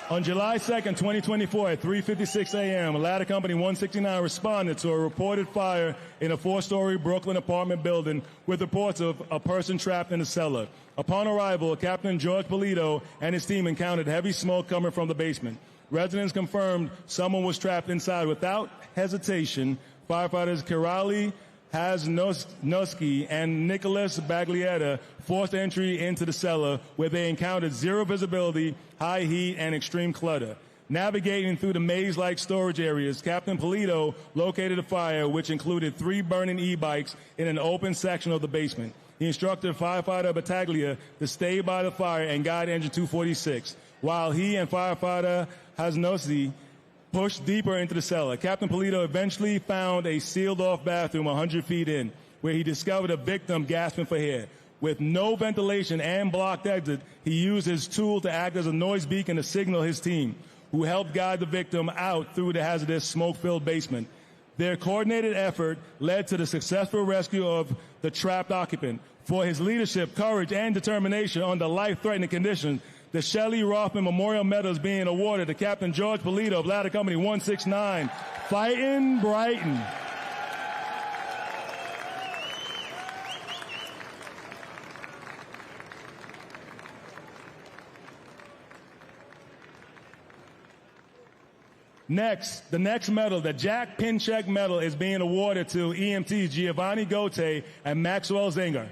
On July 2nd, 2024, at 3:56 a.m., Ladder Company 169 responded to a reported fire in a 4-story Brooklyn apartment building with reports of a person trapped in the cellar. Upon arrival, Captain George Polito and his team encountered heavy smoke coming from the basement. Residents confirmed someone was trapped inside. Without hesitation, firefighters Kirali Hasnowski and Nicholas Baglietta forced entry into the cellar, where they encountered zero visibility, high heat, and extreme clutter. Navigating through the maze-like storage areas, Captain Polito located a fire which included 3 burning e-bikes in an open section of the basement. He instructed firefighter Battaglia to stay by the fire and guide engine 246, while he and firefighter Hasnowski pushed deeper into the cellar. Captain Polito eventually found a sealed-off bathroom 100 feet in, where he discovered a victim gasping for air. With no ventilation and blocked exit, he used his tool to act as a noise beacon to signal his team, who helped guide the victim out through the hazardous smoke-filled basement. Their coordinated effort led to the successful rescue of the trapped occupant. For his leadership, courage, and determination under life-threatening conditions, the Shelley Rothman Memorial Medal is being awarded to Captain George Polito of Ladder Company 169, Fightin' Brighton. Next, the next medal, the Jack Pinchek Medal, is being awarded to EMTs Giovanni Gote and Maxwell Zinger.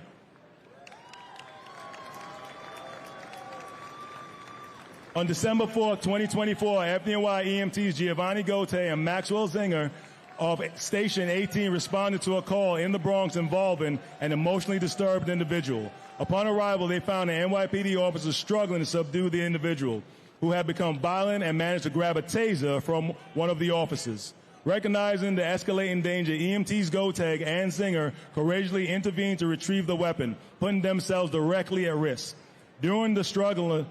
On December 4th, 2024, FDNY EMTs Giovanni Gote and Maxwell Zinger of Station 18 responded to a call in the Bronx involving an emotionally disturbed individual. Upon arrival, they found an NYPD officer struggling to subdue the individual, who had become violent and managed to grab a taser from one of the officers. Recognizing the escalating danger, EMTs Gote and Zinger courageously intervened to retrieve the weapon, putting themselves directly at risk. During the struggle,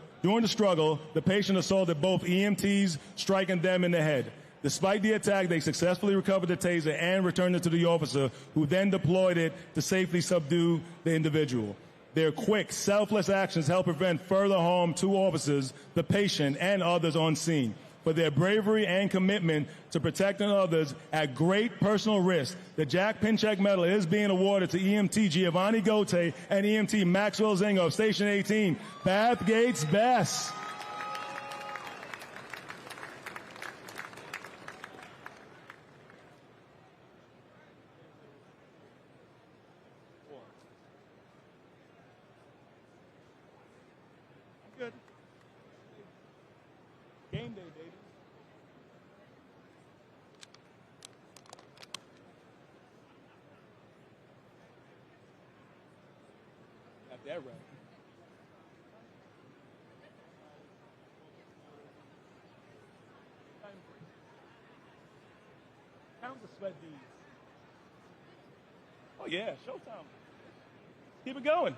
the patient assaulted both EMTs, striking them in the head. Despite the attack, they successfully recovered the taser and returned it to the officer, who then deployed it to safely subdue the individual. Their quick, selfless actions helped prevent further harm to officers, the patient, and others on scene. For their bravery and commitment to protecting others at great personal risk, the Jack Pinchek Medal is being awarded to EMT Giovanni Gote and EMT Maxwell Zinger of Station 18, Bath Gates Best. Good. Game day, baby. Got that right. Count the sweat beads. Oh yeah, showtime. Keep it going.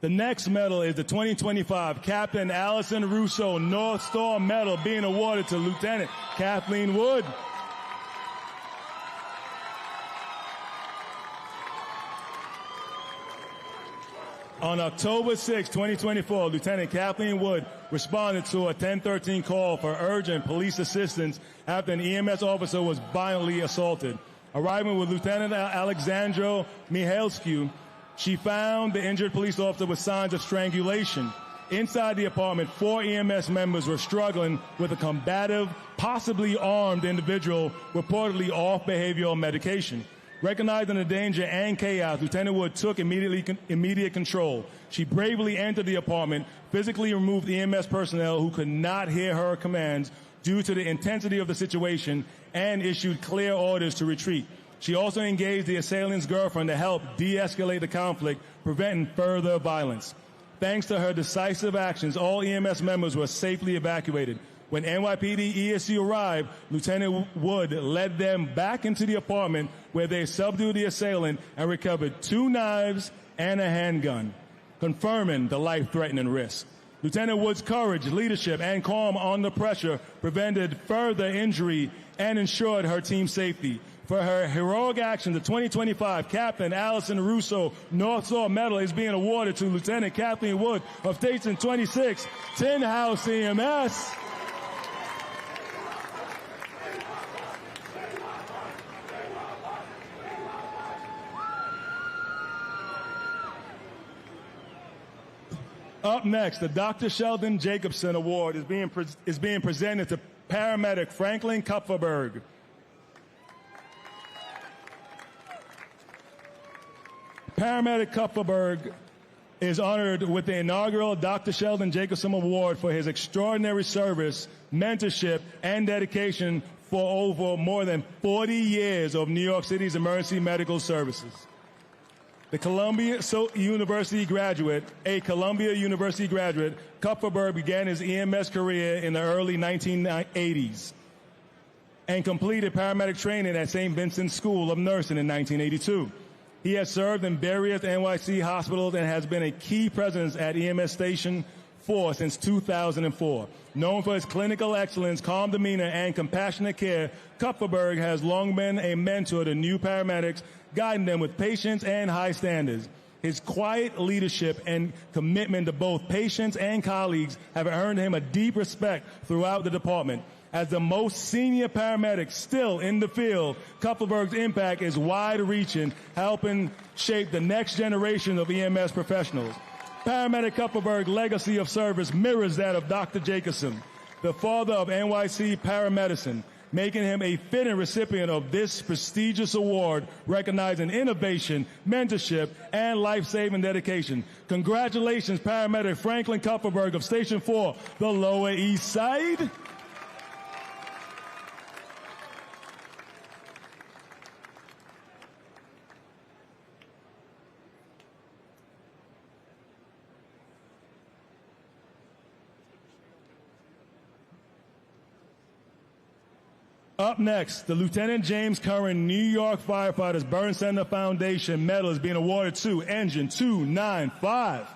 The next medal is the 2025 Captain Allison Russo North Star Medal being awarded to Lieutenant Kathleen Wood. On October 6, 2024, Lieutenant Kathleen Wood responded to a 1013 call for urgent police assistance after an EMS officer was violently assaulted. Arriving with Lieutenant Alexandro Mihailscu, she found the injured police officer with signs of strangulation. Inside the apartment, 4 EMS members were struggling with a combative, possibly armed individual reportedly off behavioral medication. Recognizing the danger and chaos, Lieutenant Wood took immediate control. She bravely entered the apartment, physically removed EMS personnel who could not hear her commands due to the intensity of the situation, and issued clear orders to retreat. She also engaged the assailant's girlfriend to help de-escalate the conflict, preventing further violence. Thanks to her decisive actions, all EMS members were safely evacuated. When NYPD ESU arrived, Lieutenant Wood led them back into the apartment where they subdued the assailant and recovered 2 knives and a handgun, confirming the life-threatening risk. Lieutenant Wood's courage, leadership, and calm under pressure prevented further injury and ensured her team's safety. For her heroic action, the 2025 Captain Allison Russo North Star Medal is being awarded to Lieutenant Kathleen Wood of Station 26, Tin House EMS. Up next, the Dr. Sheldon Jacobson Award is being presented to paramedic Franklin Kupferberg. Paramedic Kupferberg is honored with the inaugural Dr. Sheldon Jacobson Award for his extraordinary service, mentorship, and dedication for over more than 40 years of New York City's emergency medical services. A Columbia University graduate, Kupferberg began his EMS career in the early 1980s and completed paramedic training at St. Vincent's School of Nursing in 1982. He has served in various NYC hospitals and has been a key presence at EMS Station 4 since 2004. Known for his clinical excellence, calm demeanor, and compassionate care, Kupferberg has long been a mentor to new paramedics, guiding them with patience and high standards. His quiet leadership and commitment to both patients and colleagues have earned him a deep respect throughout the department. As the most senior paramedic still in the field, Kupferberg's impact is wide-reaching, helping shape the next generation of EMS professionals. Paramedic Kupferberg's legacy of service mirrors that of Dr. Jacobson, the father of NYC paramedicine, making him a fitting recipient of this prestigious award, recognizing innovation, mentorship, and life-saving dedication. Congratulations, paramedic Franklin Kupferberg of Station 4, the Lower East Side. Up next, the Lieutenant James Curran New York Firefighters Burn Center Foundation Medal is being awarded to Engine 295.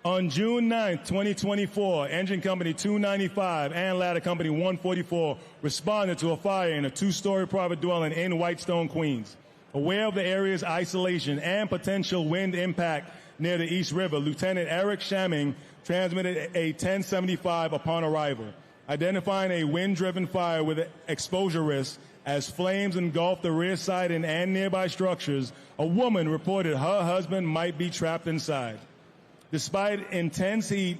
On June 9, 2024, Engine Company 295 and Ladder Company 144 responded to a fire in a 2-story private dwelling in Whitestone, Queens. Aware of the area's isolation and potential wind impact near the East River, Lieutenant Eric Shamming transmitted a 1075 upon arrival. Identifying a wind-driven fire with exposure risk as flames engulfed the rear siding and nearby structures, a woman reported her husband might be trapped inside. Despite intense heat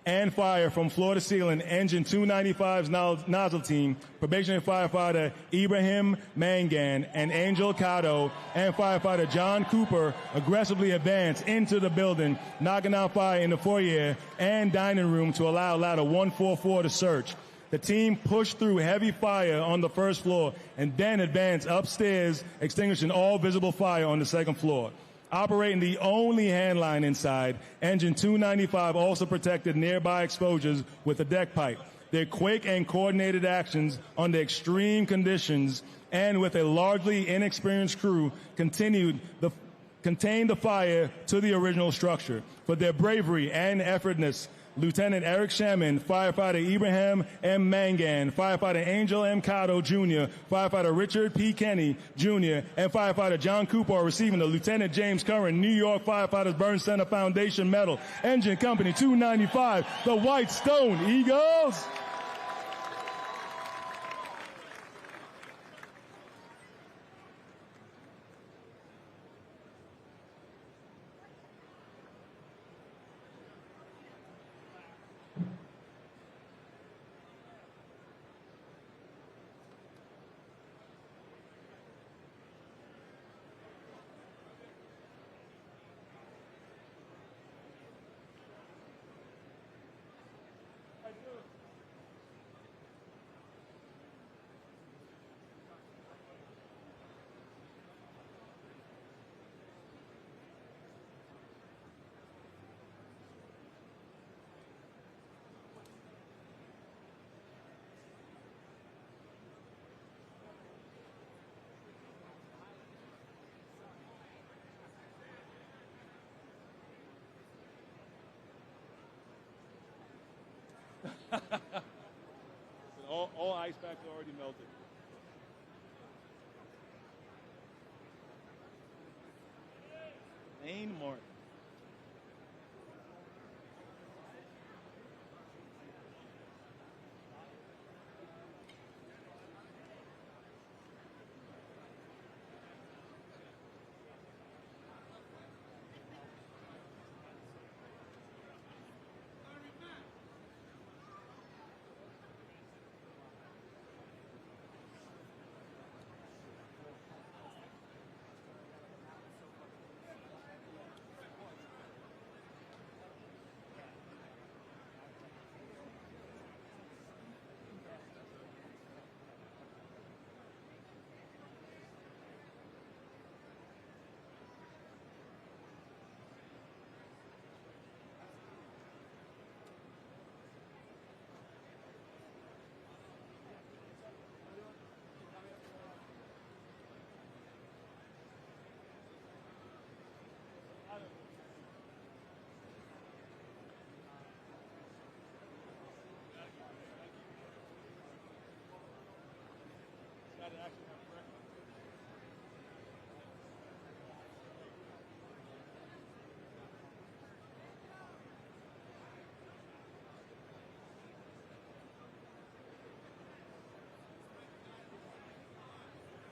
and fire from floor to ceiling, Engine 295's nozzle team, probationary firefighter Ibrahim Mangan and Angel Cotto, and firefighter John Cooper aggressively advanced into the building, knocking out fire in the foyer and dining room to allow Ladder 144 to search. The team pushed through heavy fire on the first floor and then advanced upstairs, extinguishing all visible fire on the second floor. Operating the only handline inside, Engine 295 also protected nearby exposures with a deck pipe. Their quick and coordinated actions under extreme conditions and with a largely inexperienced crew contained the fire to the original structure. For their bravery and effortness, Lieutenant Eric Shaman, Firefighter Ibrahim M. Mangan, Firefighter Angel M. Cotto Jr., Firefighter Richard P. Kenny Jr., and Firefighter John Cooper are receiving the Lieutenant James Curran New York Firefighters Burn Center Foundation Medal. Engine Company 295, the White Stone Eagles. all ice packs are already melted. Dane Martin.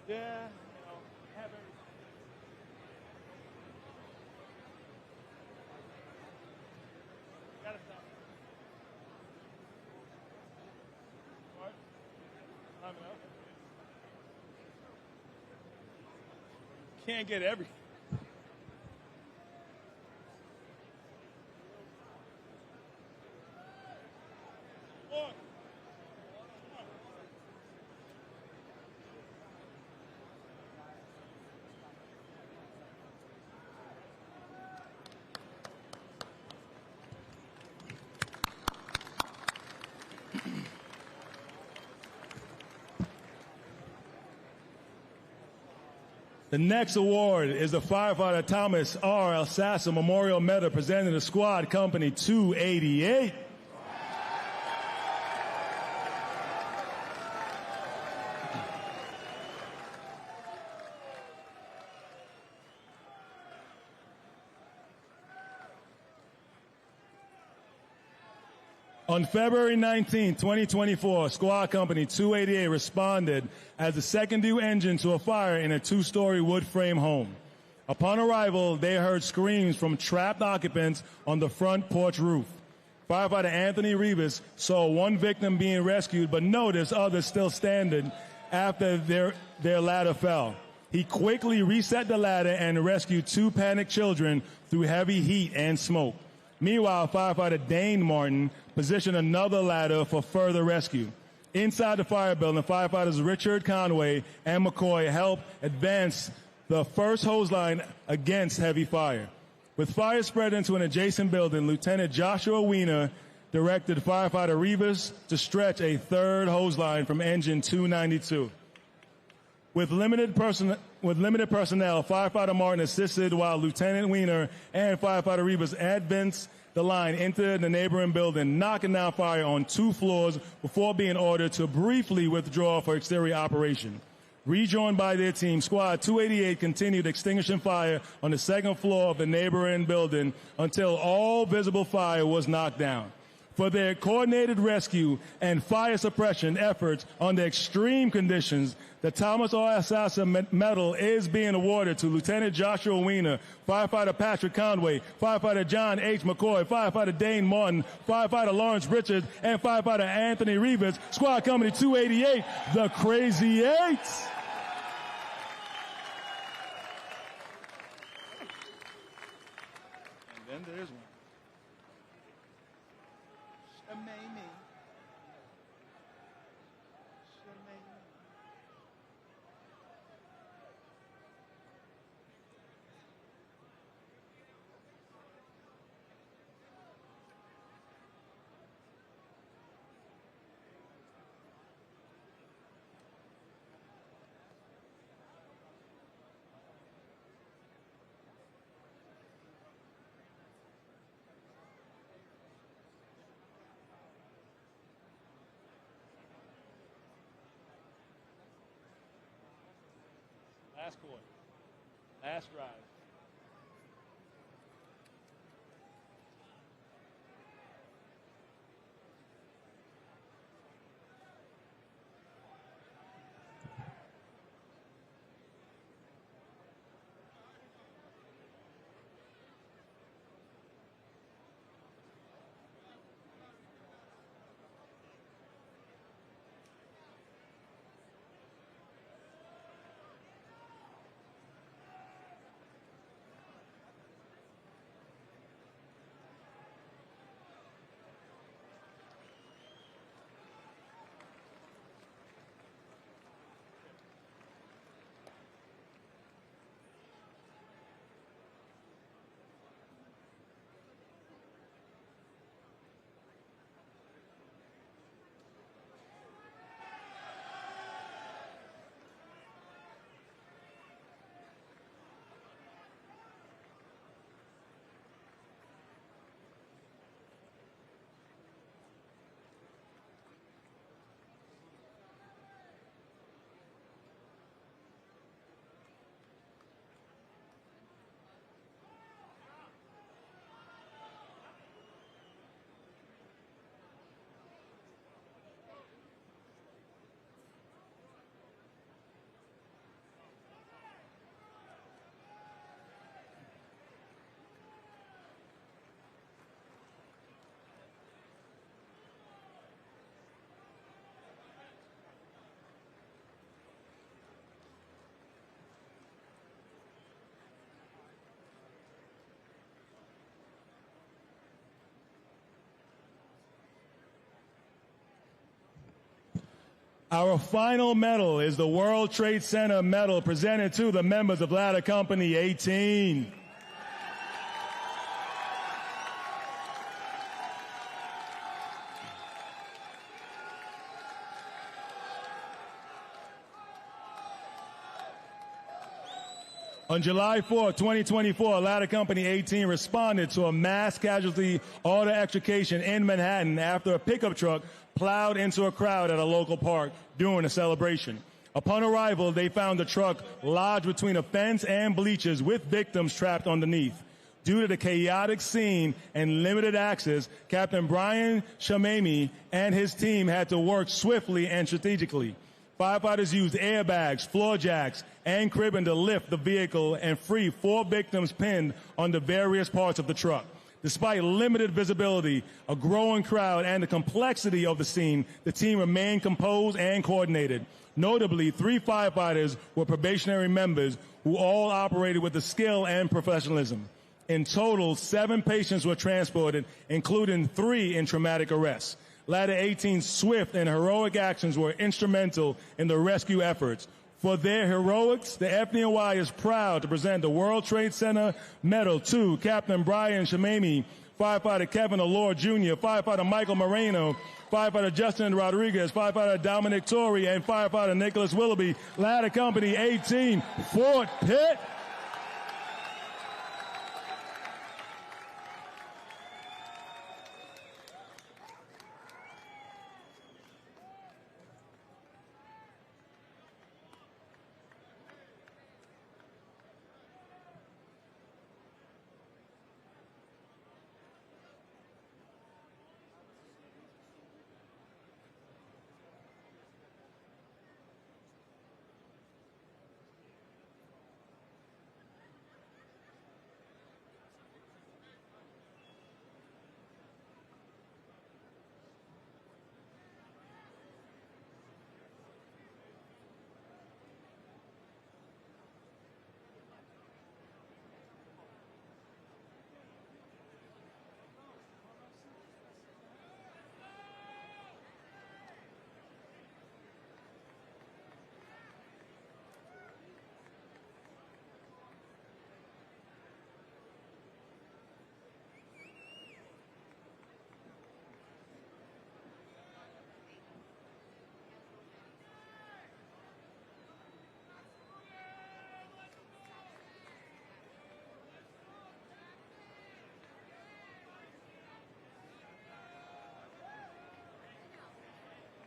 Yeah, have everything. Gotta stop. What? Time it out. Can't get everything. The next award is the Firefighter Thomas R. Elsasser Memorial Medal presented to Squad Company 288. On February 19, 2024, Squad Company 288 responded as the second due engine to a fire in a two-story wood frame home. Upon arrival, they heard screams from trapped occupants on the front porch roof. Firefighter Anthony Rivas saw one victim being rescued, but noticed others still standing after their ladder fell. He quickly reset the ladder and rescued two panicked children through heavy heat and smoke. Meanwhile, Firefighter Dane Martin positioned another ladder for further rescue. Inside the fire building, firefighters Richard Conway and McCoy helped advance the first hose line against heavy fire. With fire spread into an adjacent building, Lieutenant Joshua Wiener directed firefighter Rivas to stretch a third hose line from engine 292. With limited personnel, firefighter Martin assisted while Lieutenant Weiner and firefighter Rivas advanced the line into the neighboring building, knocking down fire on 2 floors before being ordered to briefly withdraw for exterior operation. Rejoined by their team, Squad 288 continued extinguishing fire on the 2nd floor of the neighboring building until all visible fire was knocked down. For their coordinated rescue and fire suppression efforts under extreme conditions, the Thomas R. Sassa Medal is being awarded to Lieutenant Joshua Weiner, firefighter Patrick Conway, firefighter John H. McCoy, firefighter Dane Martin, firefighter Lawrence Richards, and firefighter Anthony Rivas, Squad Company 288, the Crazy Eights. And then there's one. Last quarter. Last drive. Our final medal is the World Trade Center Medal presented to the members of Ladder Company 18. On July 4, 2024, Ladder Company 18 responded to a mass casualty auto extrication in Manhattan after a pickup truck plowed into a crowd at a local park during a celebration. Upon arrival, they found the truck lodged between a fence and bleachers with victims trapped underneath. Due to the chaotic scene and limited access, Captain Brian Shamami and his team had to work swiftly and strategically. Firefighters used airbags, floor jacks, and cribbing to lift the vehicle and free 4 victims pinned under various parts of the truck. Despite limited visibility, a growing crowd, and the complexity of the scene, the team remained composed and coordinated. Notably, 3 firefighters were probationary members who all operated with the skill and professionalism. In total, 7 patients were transported, including 3 in traumatic arrest. Ladder 18's swift and heroic actions were instrumental in the rescue efforts. For their heroics, the FDNY is proud to present the World Trade Center Medal to Captain Brian Shamami, Firefighter Kevin Allure Jr., Firefighter Michael Moreno, Firefighter Justin Rodriguez, Firefighter Dominic Torrey, and Firefighter Nicholas Willoughby. Ladder Company 18, Fort Pitt.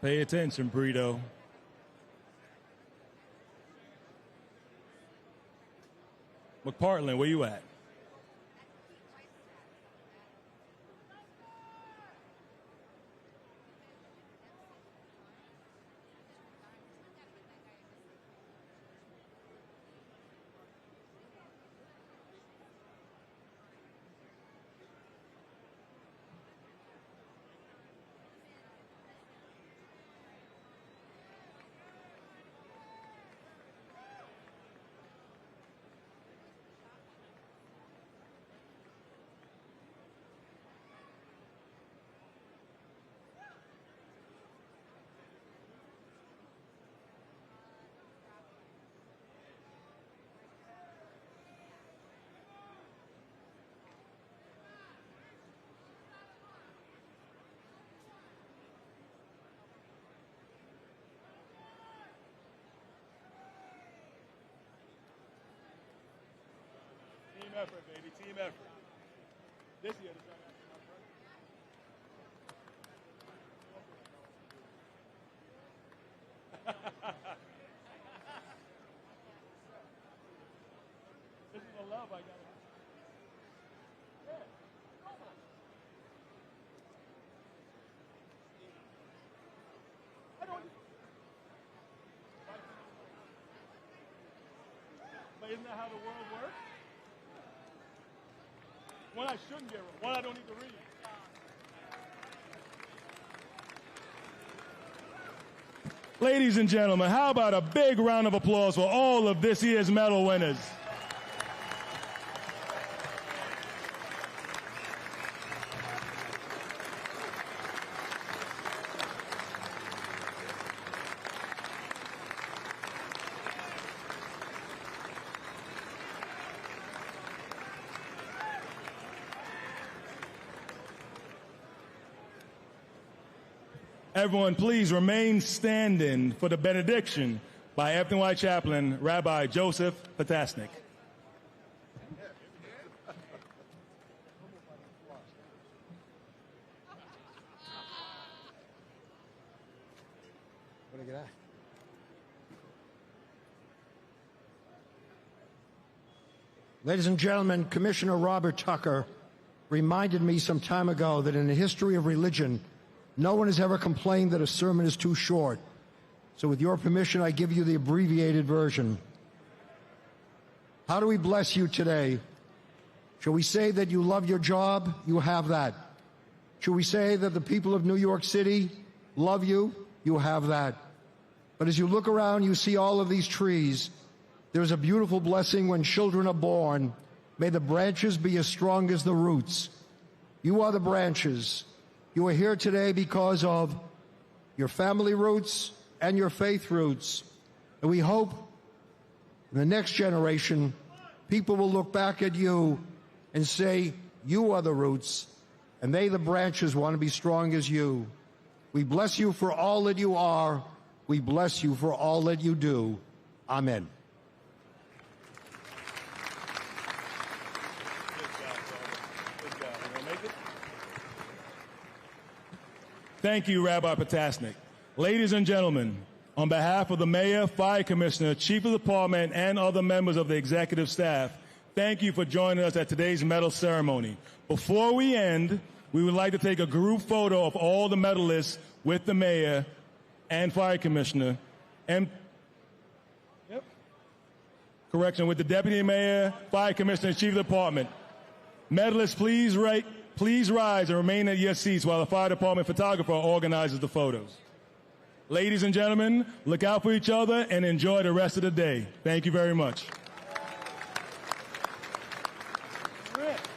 Pay attention, Brito. McPartland, where you at? Team effort, baby. Team effort. This year, the this is the love I got. Yeah. I don't. But isn't that how the world works? One I shouldn't get, one I don't need to read. Ladies and gentlemen, how about a big round of applause for all of this year's medal winners? Everyone, please remain standing for the benediction by FDNY Chaplain Rabbi Joseph Potasnik. Ladies and gentlemen, Commissioner Robert Tucker reminded me some time ago that in the history of religion, no one has ever complained that a sermon is too short. So with your permission, I give you the abbreviated version. How do we bless you today? Shall we say that you love your job? You have that. Shall we say that the people of New York City love you? You have that. But as you look around, you see all of these trees. There's a beautiful blessing when children are born. May the branches be as strong as the roots. You are the branches. You are here today because of your family roots and your faith roots. And we hope in the next generation, people will look back at you and say, you are the roots and they, the branches, want to be strong as you. We bless you for all that you are. We bless you for all that you do. Amen. Thank you, Rabbi Potasnik. Ladies and gentlemen, on behalf of the Mayor, Fire Commissioner, Chief of Department, and other members of the executive staff, thank you for joining us at today's medal ceremony. Before we end, we would like to take a group photo of all the medalists with the Mayor and Fire Commissioner, and with the Deputy Mayor, Fire Commissioner, and Chief of Department. Medalists, please rise and remain at your seats while the Fire Department photographer organizes the photos. Ladies and gentlemen, look out for each other and enjoy the rest of the day. Thank you very much. Correct.